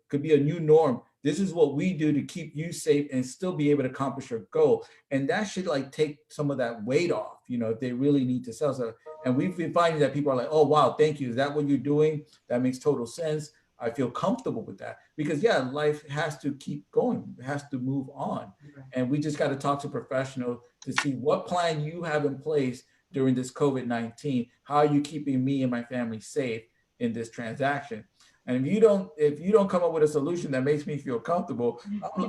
Could be a new norm. This is what we do to keep you safe and still be able to accomplish your goal. And that should take some of that weight off, if they really need to sell. So, and we've been finding that people are like, oh, wow, thank you. Is that what you're doing? That makes total sense. I feel comfortable with that because life has to keep going. It has to move on. And we just got to talk to professionals to see what plan you have in place during this COVID-19. How are you keeping me and my family safe in this transaction? And if you don't come up with a solution that makes me feel comfortable,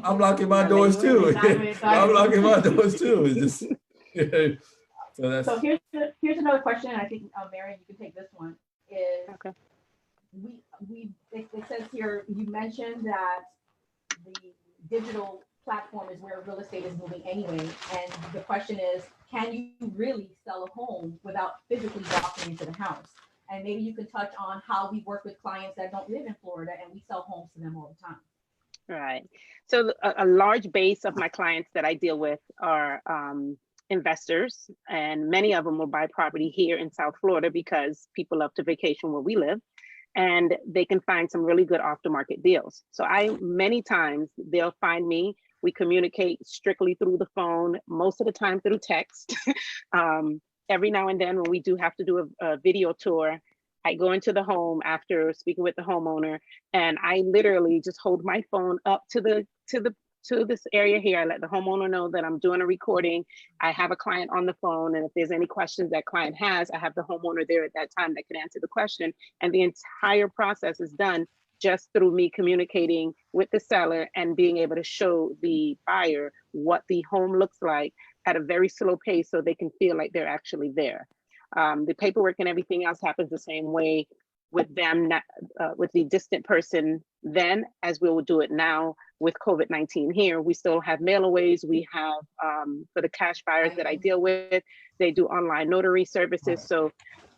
I'm locking my doors too. I'm locking my doors too. It's just so here's another question. I think Marion, you can take this one. Is okay. It says here, you mentioned that the digital platform is where real estate is moving anyway. And the question is, can you really sell a home without physically walking into the house? And maybe you can touch on how we work with clients that don't live in Florida and we sell homes to them all the time. Right. So a large base of my clients that I deal with are investors, and many of them will buy property here in South Florida because people love to vacation where we live, and they can find some really good off the market deals. So many times they'll find me. We communicate strictly through the phone, most of the time through text. Every now and then when we do have to do a video tour, I go into the home after speaking with the homeowner, and I literally just hold my phone up to this area here. I let the homeowner know that I'm doing a recording. I have a client on the phone, and if there's any questions that client has, I have the homeowner there at that time that can answer the question. And the entire process is done just through me communicating with the seller and being able to show the buyer what the home looks like at a very slow pace so they can feel like they're actually there. The paperwork and everything else happens the same way with them, with the distant person then as we will do it now with COVID-19 here. We still have mailaways. We have, for the cash buyers that I deal with, they do online notary services. So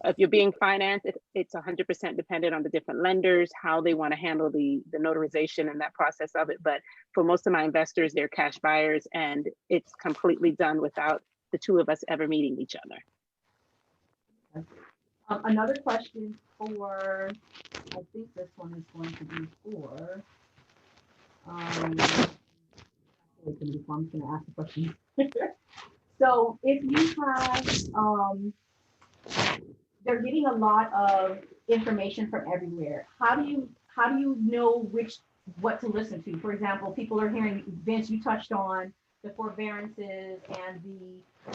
if you're being financed, it's 100% dependent on the different lenders, how they want to handle the notarization and that process of it. But for most of my investors, they're cash buyers, and it's completely done without the two of us ever meeting each other. Another question for, I think this one is going to be for, I'm just going to ask the question. So if you have, they're getting a lot of information from everywhere. How do you know what to listen to? For example, people are hearing, Vince, you touched on the forbearances and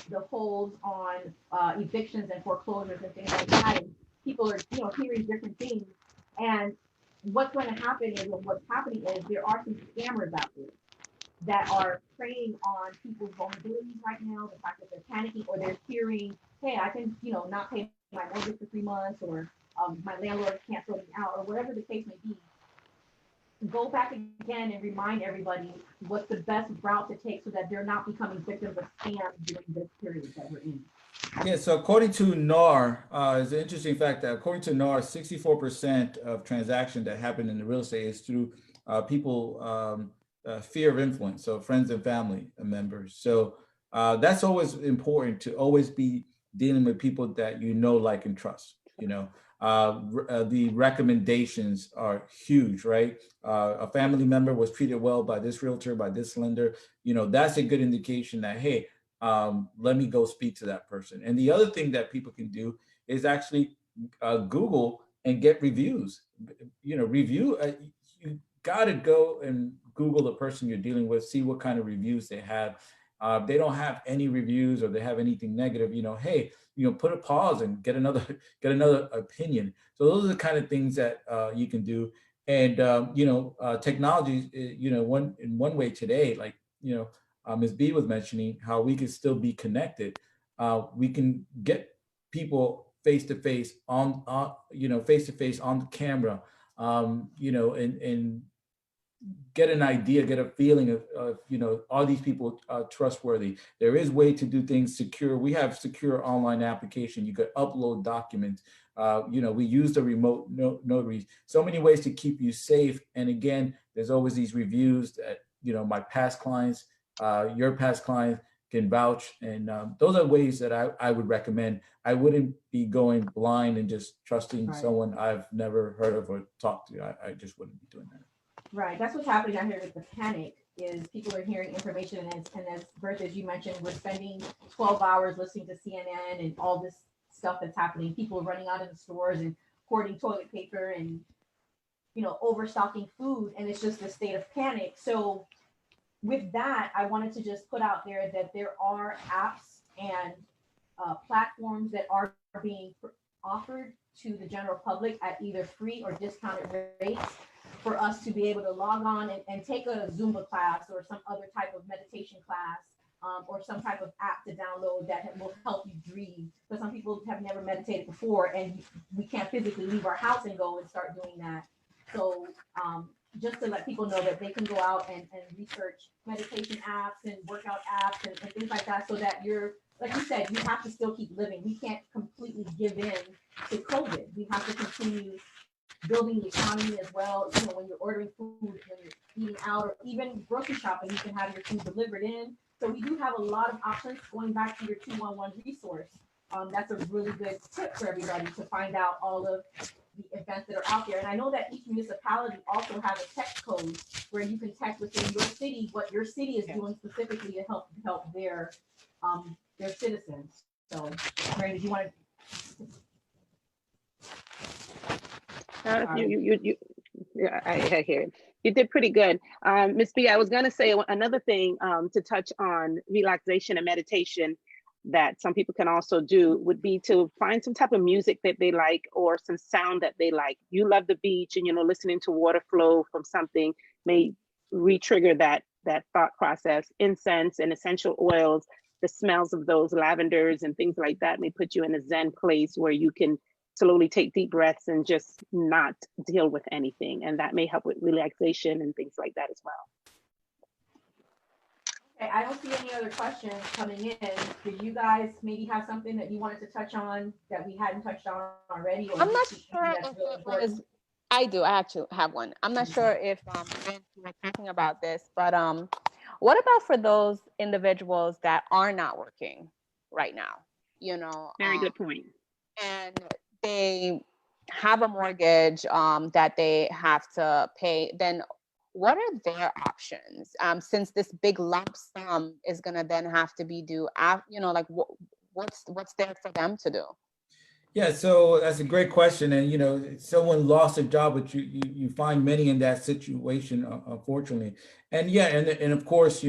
the holds on evictions and foreclosures and things like that. And people are hearing different things. And what's going to happen is, or what's happening is, there are some scammers out there that are preying on people's vulnerabilities right now, the fact that they're panicking, or they're hearing, hey, I can not pay my mortgage for 3 months, or my landlord can't throw me out, or whatever the case may be. Go back again and remind everybody what's the best route to take so that they're not becoming victims of scams during this period that we're in. Yeah, so according to NAR, it's an interesting fact that according to NAR, 64% of transactions that happen in the real estate is through people fear of influence, so friends and family members. So that's always important to always be dealing with people that you know, like, and trust. The recommendations are huge, right? A family member was treated well by this realtor, by this lender. That's a good indication that, hey, let me go speak to that person. And the other thing that people can do is actually Google and get reviews. You got to go and Google the person you're dealing with, see what kind of reviews they have. If they don't have any reviews or they have anything negative, hey, put a pause and get another opinion. So those are the kind of things that you can do. And technology, in one way today, like Ms. B was mentioning, how we can still be connected. We can get people face to face on the camera, and get an idea, get a feeling of are these people trustworthy? There is way to do things secure. We have secure online application. You could upload documents. We use the remote notaries. So many ways to keep you safe. And again, there's always these reviews that my past clients, your past clients can vouch. And those are ways that I would recommend. I wouldn't be going blind and just trusting someone I've never heard of or talked to. I just wouldn't be doing that. Right. That's what's happening out here with the panic is people are hearing information. And as Bertha, as you mentioned, we're spending 12 hours listening to CNN and all this stuff that's happening. People are running out of the stores and hoarding toilet paper and, overstocking food. And it's just a state of panic. So with that, I wanted to just put out there that there are apps and platforms that are being offered to the general public at either free or discounted rates for us to be able to log on and take a Zumba class or some other type of meditation class, or some type of app to download that will help you breathe. Because some people have never meditated before and we can't physically leave our house and go and start doing that. So just to let people know that they can go out and research meditation apps and workout apps and things like that, so that you're, like you said, you have to still keep living. We can't completely give in to COVID. We have to continue building the economy as well. When you're ordering food, when you're eating out, or even grocery shopping, you can have your food delivered in. So we do have a lot of options. Going back to your 211 resource, that's a really good tip for everybody to find out all of the events that are out there. And I know that each municipality also has a text code where you can text within your city what your city is doing specifically to help their citizens. So, Mary, did you want to? Yeah, I hear it. You did pretty good. Ms. B, I was going to say another thing to touch on relaxation and meditation that some people can also do would be to find some type of music that they like or some sound that they like. You love the beach and, listening to water flow from something may re-trigger that thought process. Incense and essential oils, the smells of those lavenders and things like that may put you in a Zen place where you can slowly take deep breaths and just not deal with anything. And that may help with relaxation and things like that as well. Okay, I don't see any other questions coming in. Did you guys maybe have something that you wanted to touch on that we hadn't touched on already? Or I'm not sure if it was, I do, I actually have one. I'm not sure if Vince, you were talking about this, but what about for those individuals that are not working right now? Very good point. And they have a mortgage that they have to pay, then what are their options? Since this big lump sum is gonna then have to be due, what's there for them to do? Yeah, so that's a great question. And, someone lost a job, but you find many in that situation, unfortunately. And yeah, and of course,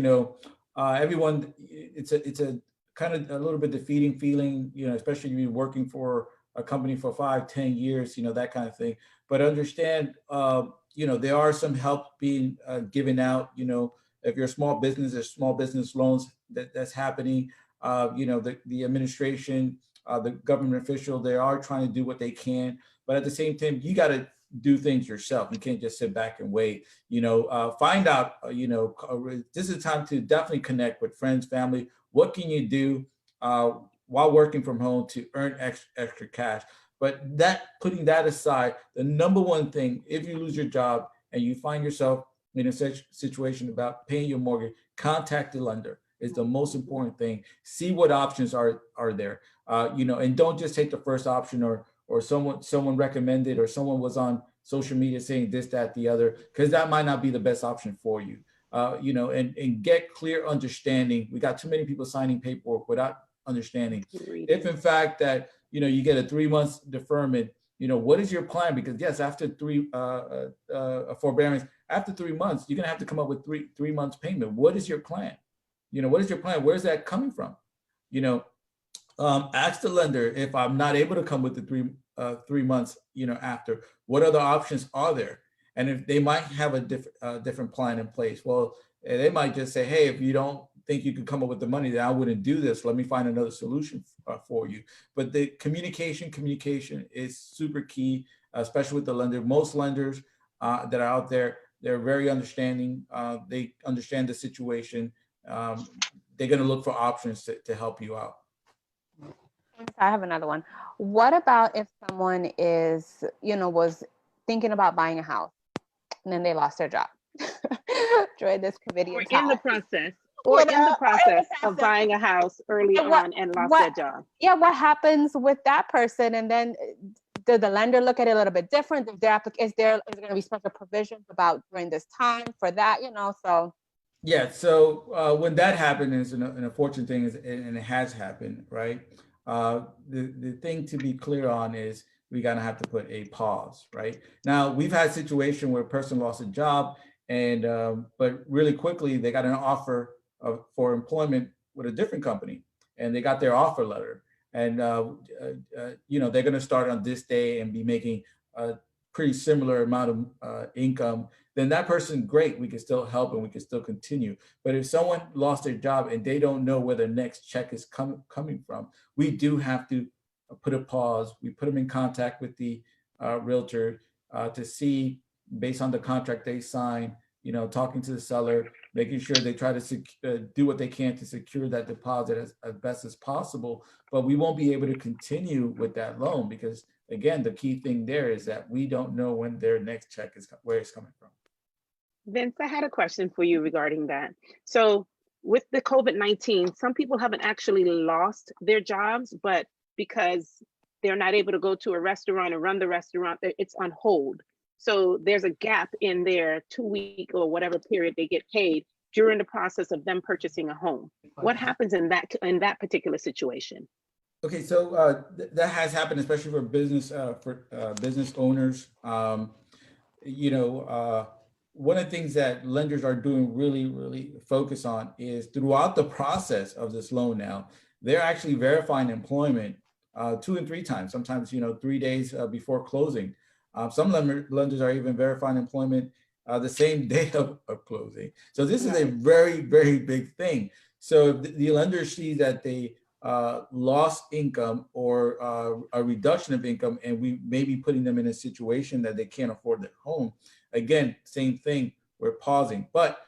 everyone, it's a kind of a little bit defeating feeling, especially if you're working for a company for 5-10 years, that kind of thing. But understand, there are some help being given out. If you're a small business, there's small business loans that's happening. The administration, the government official, they are trying to do what they can. But at the same time, you got to do things yourself. You can't just sit back and wait. Find out, this is a time to definitely connect with friends, family. What can you do? while working from home to earn extra cash. But putting that aside, the number one thing, if you lose your job and you find yourself in a situation about paying your mortgage, contact the lender is the most important thing. See what options are there, and don't just take the first option or someone recommended or someone was on social media saying this, that, the other, because that might not be the best option for you. And get clear understanding. We got too many people signing paperwork without understanding. If in fact that, you get a 3 months deferment, what is your plan? Because yes, after a forbearance, after 3 months, you're gonna have to come up with three months payment. What is your plan? What is your plan? Where's that coming from? Ask the lender, if I'm not able to come with the 3 months, after, what other options are there? And if they might have a different plan in place, well, they might just say, hey, if you don't think you can come up with the money, then I wouldn't do this. Let me find another solution for you. But the communication is super key, especially with the lender. Most lenders that are out there, they're very understanding. They understand the situation. They're going to look for options to help you out. I have another one. What about if someone is, was thinking about buying a house and then they lost their job during this COVID Or time? in the process of buying a house early on and lost their job. Yeah, what happens with that person? And then does the lender look at it a little bit different? Is there going to be special provisions about during this time for that? So. Yeah. So when that happened, is an unfortunate thing, and it has happened, right? The thing to be clear on is we're gonna have to put a pause, right? Now, we've had a situation where a person lost a job, and but really quickly they got an offer for employment with a different company, and they got their offer letter, and they're gonna start on this day and be making a pretty similar amount of income. Then that person, great, we can still help and we can still continue. But if someone lost their job and they don't know where the next check is coming from, we do have to put a pause. We put them in contact with the realtor to see, based on the contract they sign, talking to the seller, making sure they try to do what they can to secure that deposit as best as possible. But we won't be able to continue with that loan because, again, the key thing there is that we don't know when their next check where it's coming from. Vince, I had a question for you regarding that. So with the COVID-19, some people haven't actually lost their jobs, but because they're not able to go to a restaurant and run the restaurant, it's on hold. So there's a gap in their 2-week or whatever period they get paid during the process of them purchasing a home. What happens in that particular situation? Okay, so that has happened, especially for business owners. One of the things that lenders are doing really focus on is throughout the process of this loan now, they're actually verifying employment 2 and 3 times, sometimes 3 days before closing. Some lenders are even verifying employment the same day of closing. So this is a very big thing. So if the lender sees that they lost income or a reduction of income, and we may be putting them in a situation that they can't afford their home, again, same thing, we're pausing. But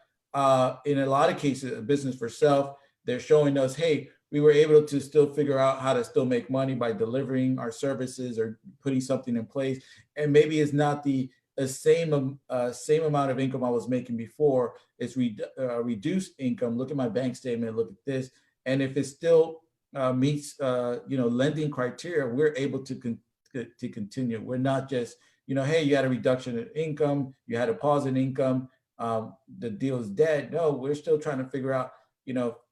in a lot of cases, a business for self, they're showing us, hey, we were able to still figure out how to still make money by delivering our services or putting something in place. And maybe it's not the same amount of income I was making before. It's reduced income. Look at my bank statement, look at this. And if it still meets lending criteria, we're able to continue. We're not just, hey, you had a reduction in income, you had a pause in income, the deal is dead. No, we're still trying to figure out,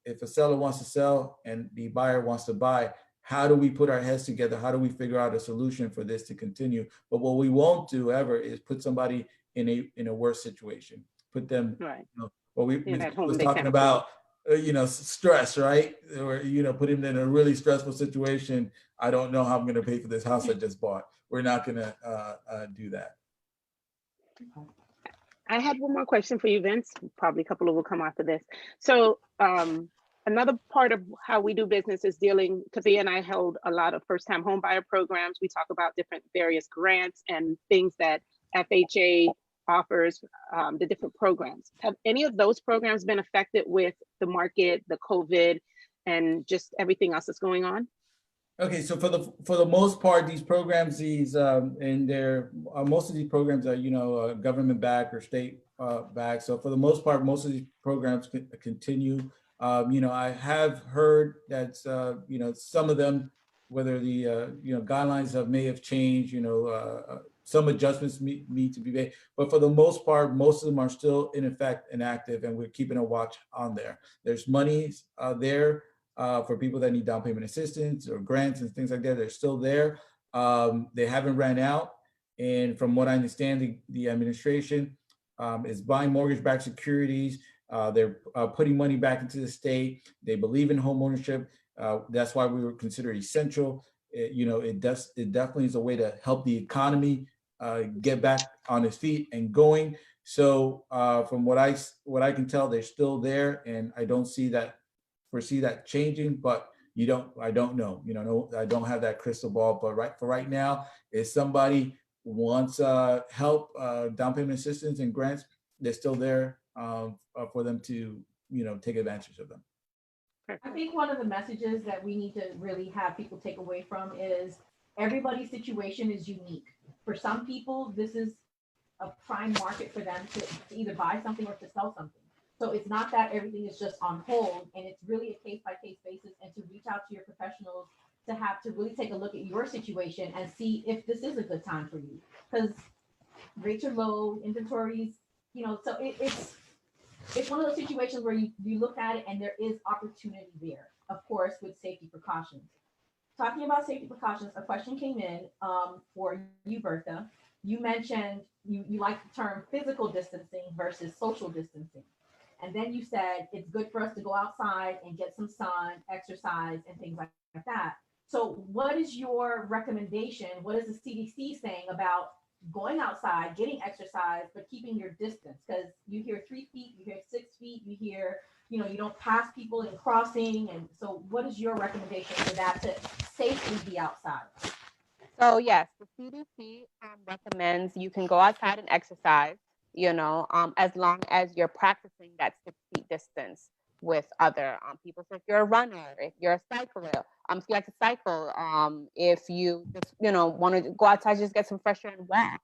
if a seller wants to sell and the buyer wants to buy, how do we put our heads together? How do we figure out a solution for this to continue? But what we won't do ever is put somebody in a worse situation. Put them, right. What we was talking about, stress, right? Or, put him in a really stressful situation. I don't know how I'm going to pay for this house I just bought. We're not going to do that. I had one more question for you, Vince. Probably a couple of will come after this. So another part of how we do business is dealing, because he and I held a lot of first-time home buyer programs. We talk about different various grants and things that FHA offers, the different programs. Have any of those programs been affected with the market, the COVID, and just everything else that's going on? Okay, so for the most part, these programs, and they're most of these programs are government backed or state backed. So for the most part, most of these programs continue. I have heard that some of them, whether the guidelines may have changed. Some adjustments need to be made, but for the most part, most of them are still in effect and active, and we're keeping a watch on there. There's money there for people that need down payment assistance or grants and things like that. They're still there. They haven't ran out. And from what I understand, the administration is buying mortgage-backed securities. They're putting money back into the state. They believe in home ownership. That's why we were considered essential. It definitely is a way to help the economy get back on its feet and going. So from what I can tell, they're still there, and I don't foresee that changing, but I don't know. I don't have that crystal ball. But for right now, if somebody wants help, down payment assistance and grants, they're still there for them to take advantage of them. I think one of the messages that we need to really have people take away from is everybody's situation is unique. For some people, this is a prime market for them to either buy something or to sell something. So it's not that everything is just on hold, and it's really a case by case basis, and to reach out to your professionals to have to really take a look at your situation and see if this is a good time for you. Because rates are low, inventories, so it's one of those situations where you look at it and there is opportunity there, of course, with safety precautions. Talking about safety precautions, a question came in for you, Bertha. You mentioned you like the term physical distancing versus social distancing. And then you said it's good for us to go outside and get some sun, exercise, and things like that. So, what is your recommendation? What is the CDC saying about going outside, getting exercise, but keeping your distance? Because you hear 3 feet, you hear 6 feet, you hear, you don't pass people in crossing. And so, what is your recommendation for that to safely be outside? So yes, the CDC recommends you can go outside and exercise, as long as you're practicing that 6 feet distance with other people. So if you're a runner, if you're a cycler, if you like to cycle, if you just, want to go outside, just get some fresh air and walk,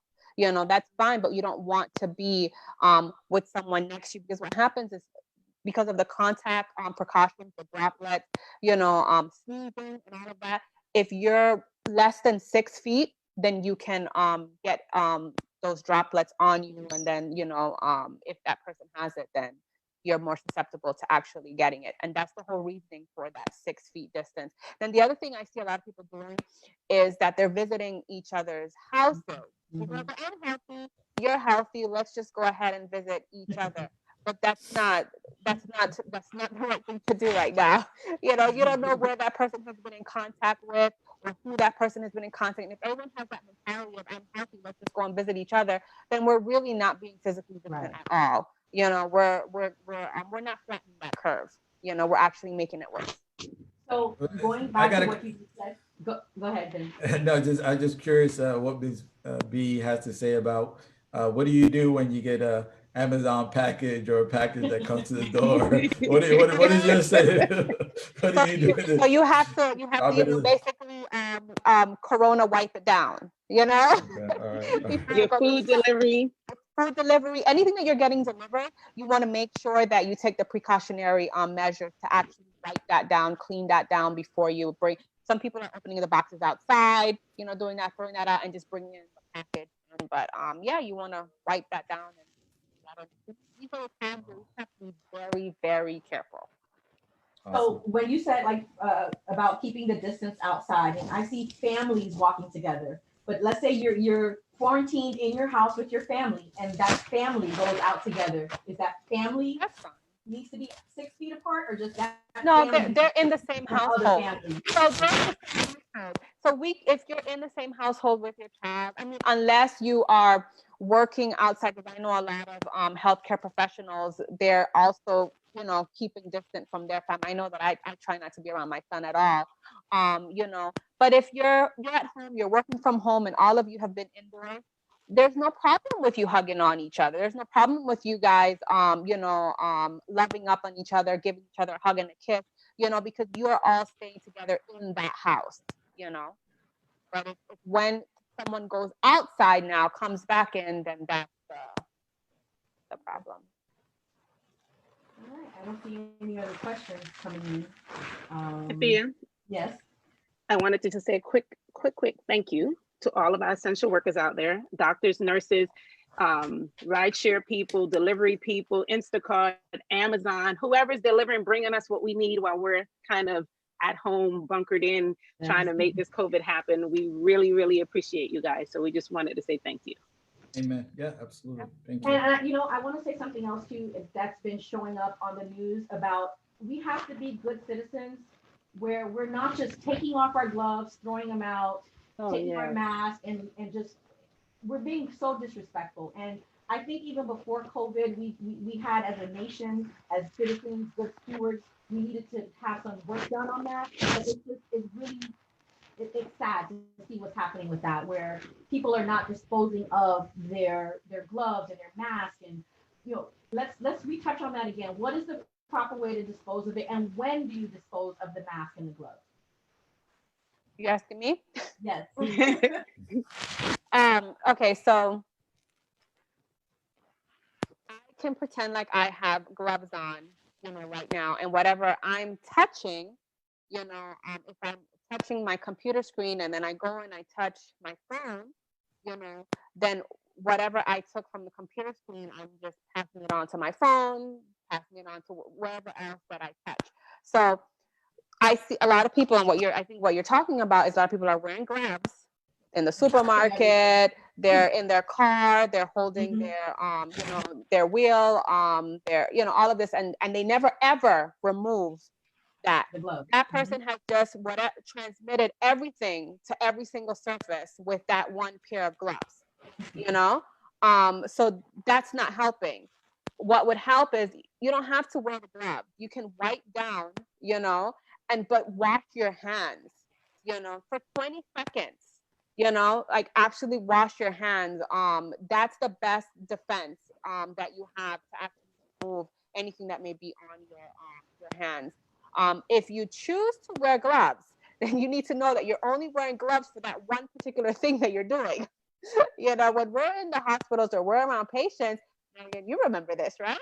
that's fine, but you don't want to be with someone next to you, because what happens is, because of the contact precautions, the droplets, sneezing and all of that, if you're less than 6 feet, then you can get those droplets on you. And then, if that person has it, then you're more susceptible to actually getting it. And that's the whole reasoning for that 6 feet distance. Then the other thing I see a lot of people doing is that they're visiting each other's houses. Mm-hmm. Like, I'm healthy, you're healthy, let's just go ahead and visit each other. But that's not the right thing to do right now. You don't know where that person has been in contact with, or who that person has been in contact. And if everyone has that mentality of, I'm healthy, let's just go and visit each other, then we're really not being physically distant at all. We're not flattening that curve. We're actually making it worse. So going back to what you said, go ahead, Ben. No, I'm just curious what Ms. B has to say about what do you do when you get a Amazon package or a package that comes to the door? What is your say? What do you do? So you have to basically Corona wipe it down. Okay, all right. Your food delivery, anything that you're getting delivered, you want to make sure that you take the precautionary measures to actually wipe that down, clean that down before you bring. Some people are opening the boxes outside, doing that, throwing that out, and just bringing in the package. But you want to wipe that down. And these are times where we have to be very, very careful. So when you said about keeping the distance outside, and I see families walking together, but let's say you're quarantined in your house with your family, and that family goes out togetwer. Is that family needs to be 6 feet apart, or just that? No, they're in the same household. So if you're in the same household with your child, unless you are working outside, because I know a lot of healthcare professionals, they're also keeping distant from their family. I know that I try not to be around my son at all. But if you're at home, you're working from home, and all of you have been indoors, there's no problem with you hugging on each other. There's no problem with you guys, loving up on each other, giving each other a hug and a kiss, because you are all staying together in that house. you know. But if when someone goes outside now, comes back in, then that's the problem. All right, I don't see any other questions coming in. Sophia, Yes. I wanted to just say a quick thank you to all of our essential workers out there, doctors, nurses, rideshare people, delivery people, Instacart, Amazon, whoever's delivering, bringing us what we need while we're kind of at home, bunkered in, trying to make this COVID happen. We really, really appreciate you guys. So we just wanted to say thank you. Amen. Yeah, absolutely. Thank you. And you know, I want to say something else too. That's been showing up on the news about we have to be good citizens, where we're not just taking off our gloves, throwing them out, taking our mask, and just we're being so disrespectful. And I think even before COVID, we had as a nation, as citizens, good stewards, we needed to have some work done on that. But it's really it's sad to see what's happening with that, where people are not disposing of their gloves and their masks. And you know, let's retouch on that again. What is the proper way to dispose of it, and when do you dispose of the mask and the gloves? You asking me? Yes. Okay, so I can pretend like I have gloves on, you know, right now, and whatever I'm touching, you know, if I'm touching my computer screen and then I go and I touch my phone, you know, then whatever I took from the computer screen, I'm just passing it on to my phone, passing it on to wherever else that I touch. So I see a lot of people, and I think what you're talking about is a lot of people are wearing gloves in the supermarket. They're in their car. They're holding their, you know, their wheel, their, you know, all of this, and they never ever remove that. That person has just transmitted everything to every single surface with that one pair of gloves, you know. So that's not helping. What would help is you don't have to wear the glove. You can wipe down, you know, but wash your hands, you know, for 20 seconds, you know, like actually wash your hands. That's the best defense that you have to actually remove anything that may be on your hands. If you choose to wear gloves, then you need to know that you're only wearing gloves for that one particular thing that you're doing. You know, when we're in the hospitals or we're around patients, and you remember this, right?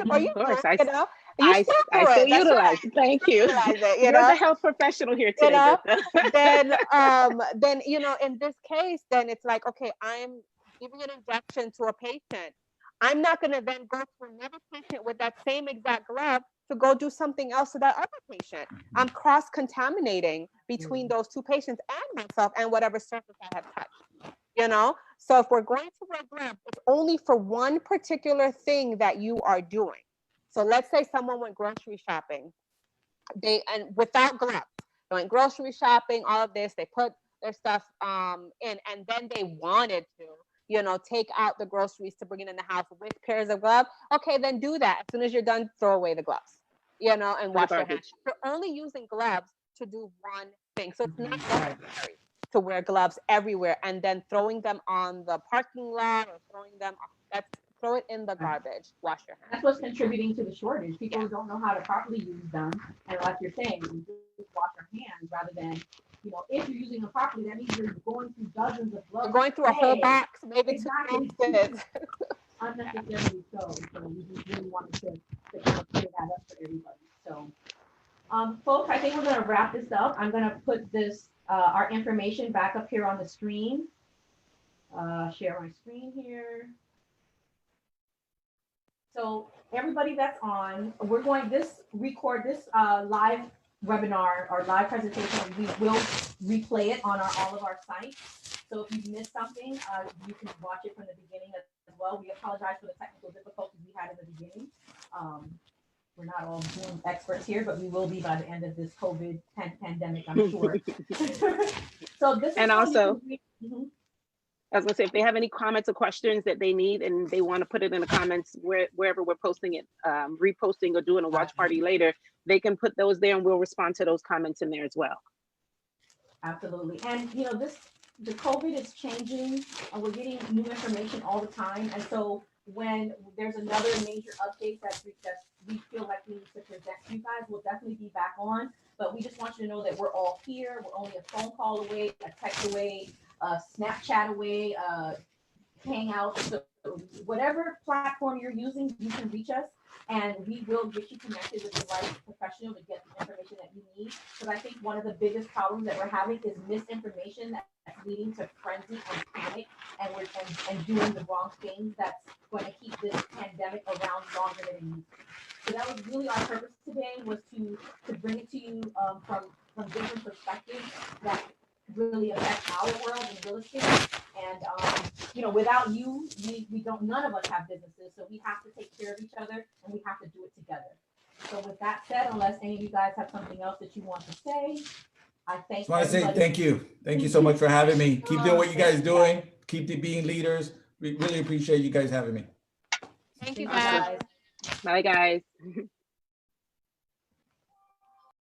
Or you, of course, you know, I still utilize it. Thank you. Utilize it, you You're know? the health professional here today. You know, then you know, in this case, then it's like, okay, I'm giving an injection to a patient. I'm not going to then go to another patient with that same exact glove to go do something else to that other patient. I'm cross-contaminating between those two patients and myself and whatever surface I have touched. You know, so if we're going to wear gloves, it's only for one particular thing that you are doing. So let's say someone went grocery shopping, and without gloves, they went grocery shopping, all of this, they put their stuff in, and then they wanted to, you know, take out the groceries to bring it in the house with pairs of gloves. Okay, then do that. As soon as you're done, throw away the gloves, you know, and wash your hands. You're only using gloves to do one thing, so it's not necessary to wear gloves everywhere and then throwing them on the parking lot or throw it in the garbage. Wash your hands. That's what's contributing to the shortage. People don't know how to properly use them, and like you're saying, you just wash your hands rather than, you know, if you're using them properly, that means you're going through dozens of gloves. You're going through a whole box, maybe exactly. 2 boxes. Unnecessarily so. So we just really wanted to kind of clear that up for everybody. So, folks, I think we're going to wrap this up. I'm going to put this our information back up here on the screen. Share my screen here. So everybody that's on, we're going record this live webinar or live presentation. We will replay it on all of our sites. So if you've missed something, you can watch it from the beginning as well. We apologize for the technical difficulties we had in the beginning. We're not all Zoom experts here, but we will be by the end of this COVID pandemic, I'm sure. So this is and also, I was gonna say, if they have any comments or questions that they need and they want to put it in the comments wherever we're posting it, reposting or doing a watch party later, they can put those there and we'll respond to those comments in there as well. Absolutely. And you know, the COVID is changing and we're getting new information all the time. And so when there's another major update that we feel like we need to present to you guys, we'll definitely be back on. but we just want you to know that we're all here. We're only a phone call away, a text away, a Snapchat away, Hangouts. So whatever platform you're using, you can reach us, and we will get you connected with the right professional to get the information that you need. Because I think one of the biggest problems that we're having is misinformation that's leading to frenzy and panic, and and doing the wrong things that's going to keep this pandemic around longer than it needs to. So that was really our purpose today, was to bring it to you from different perspectives that really affect our world in real estate. And you know, without you, we don't, none of us have businesses, so we have to take care of each other, and we have to do it together. So with that said, unless any of you guys have something else that you want to say, I thank Just want to say everybody. thank you. Thank you so much for having me. Keep doing what you guys doing. Keep being leaders. We really appreciate you guys having me. Thank you, Thank you, guys. guys. Bye, guys.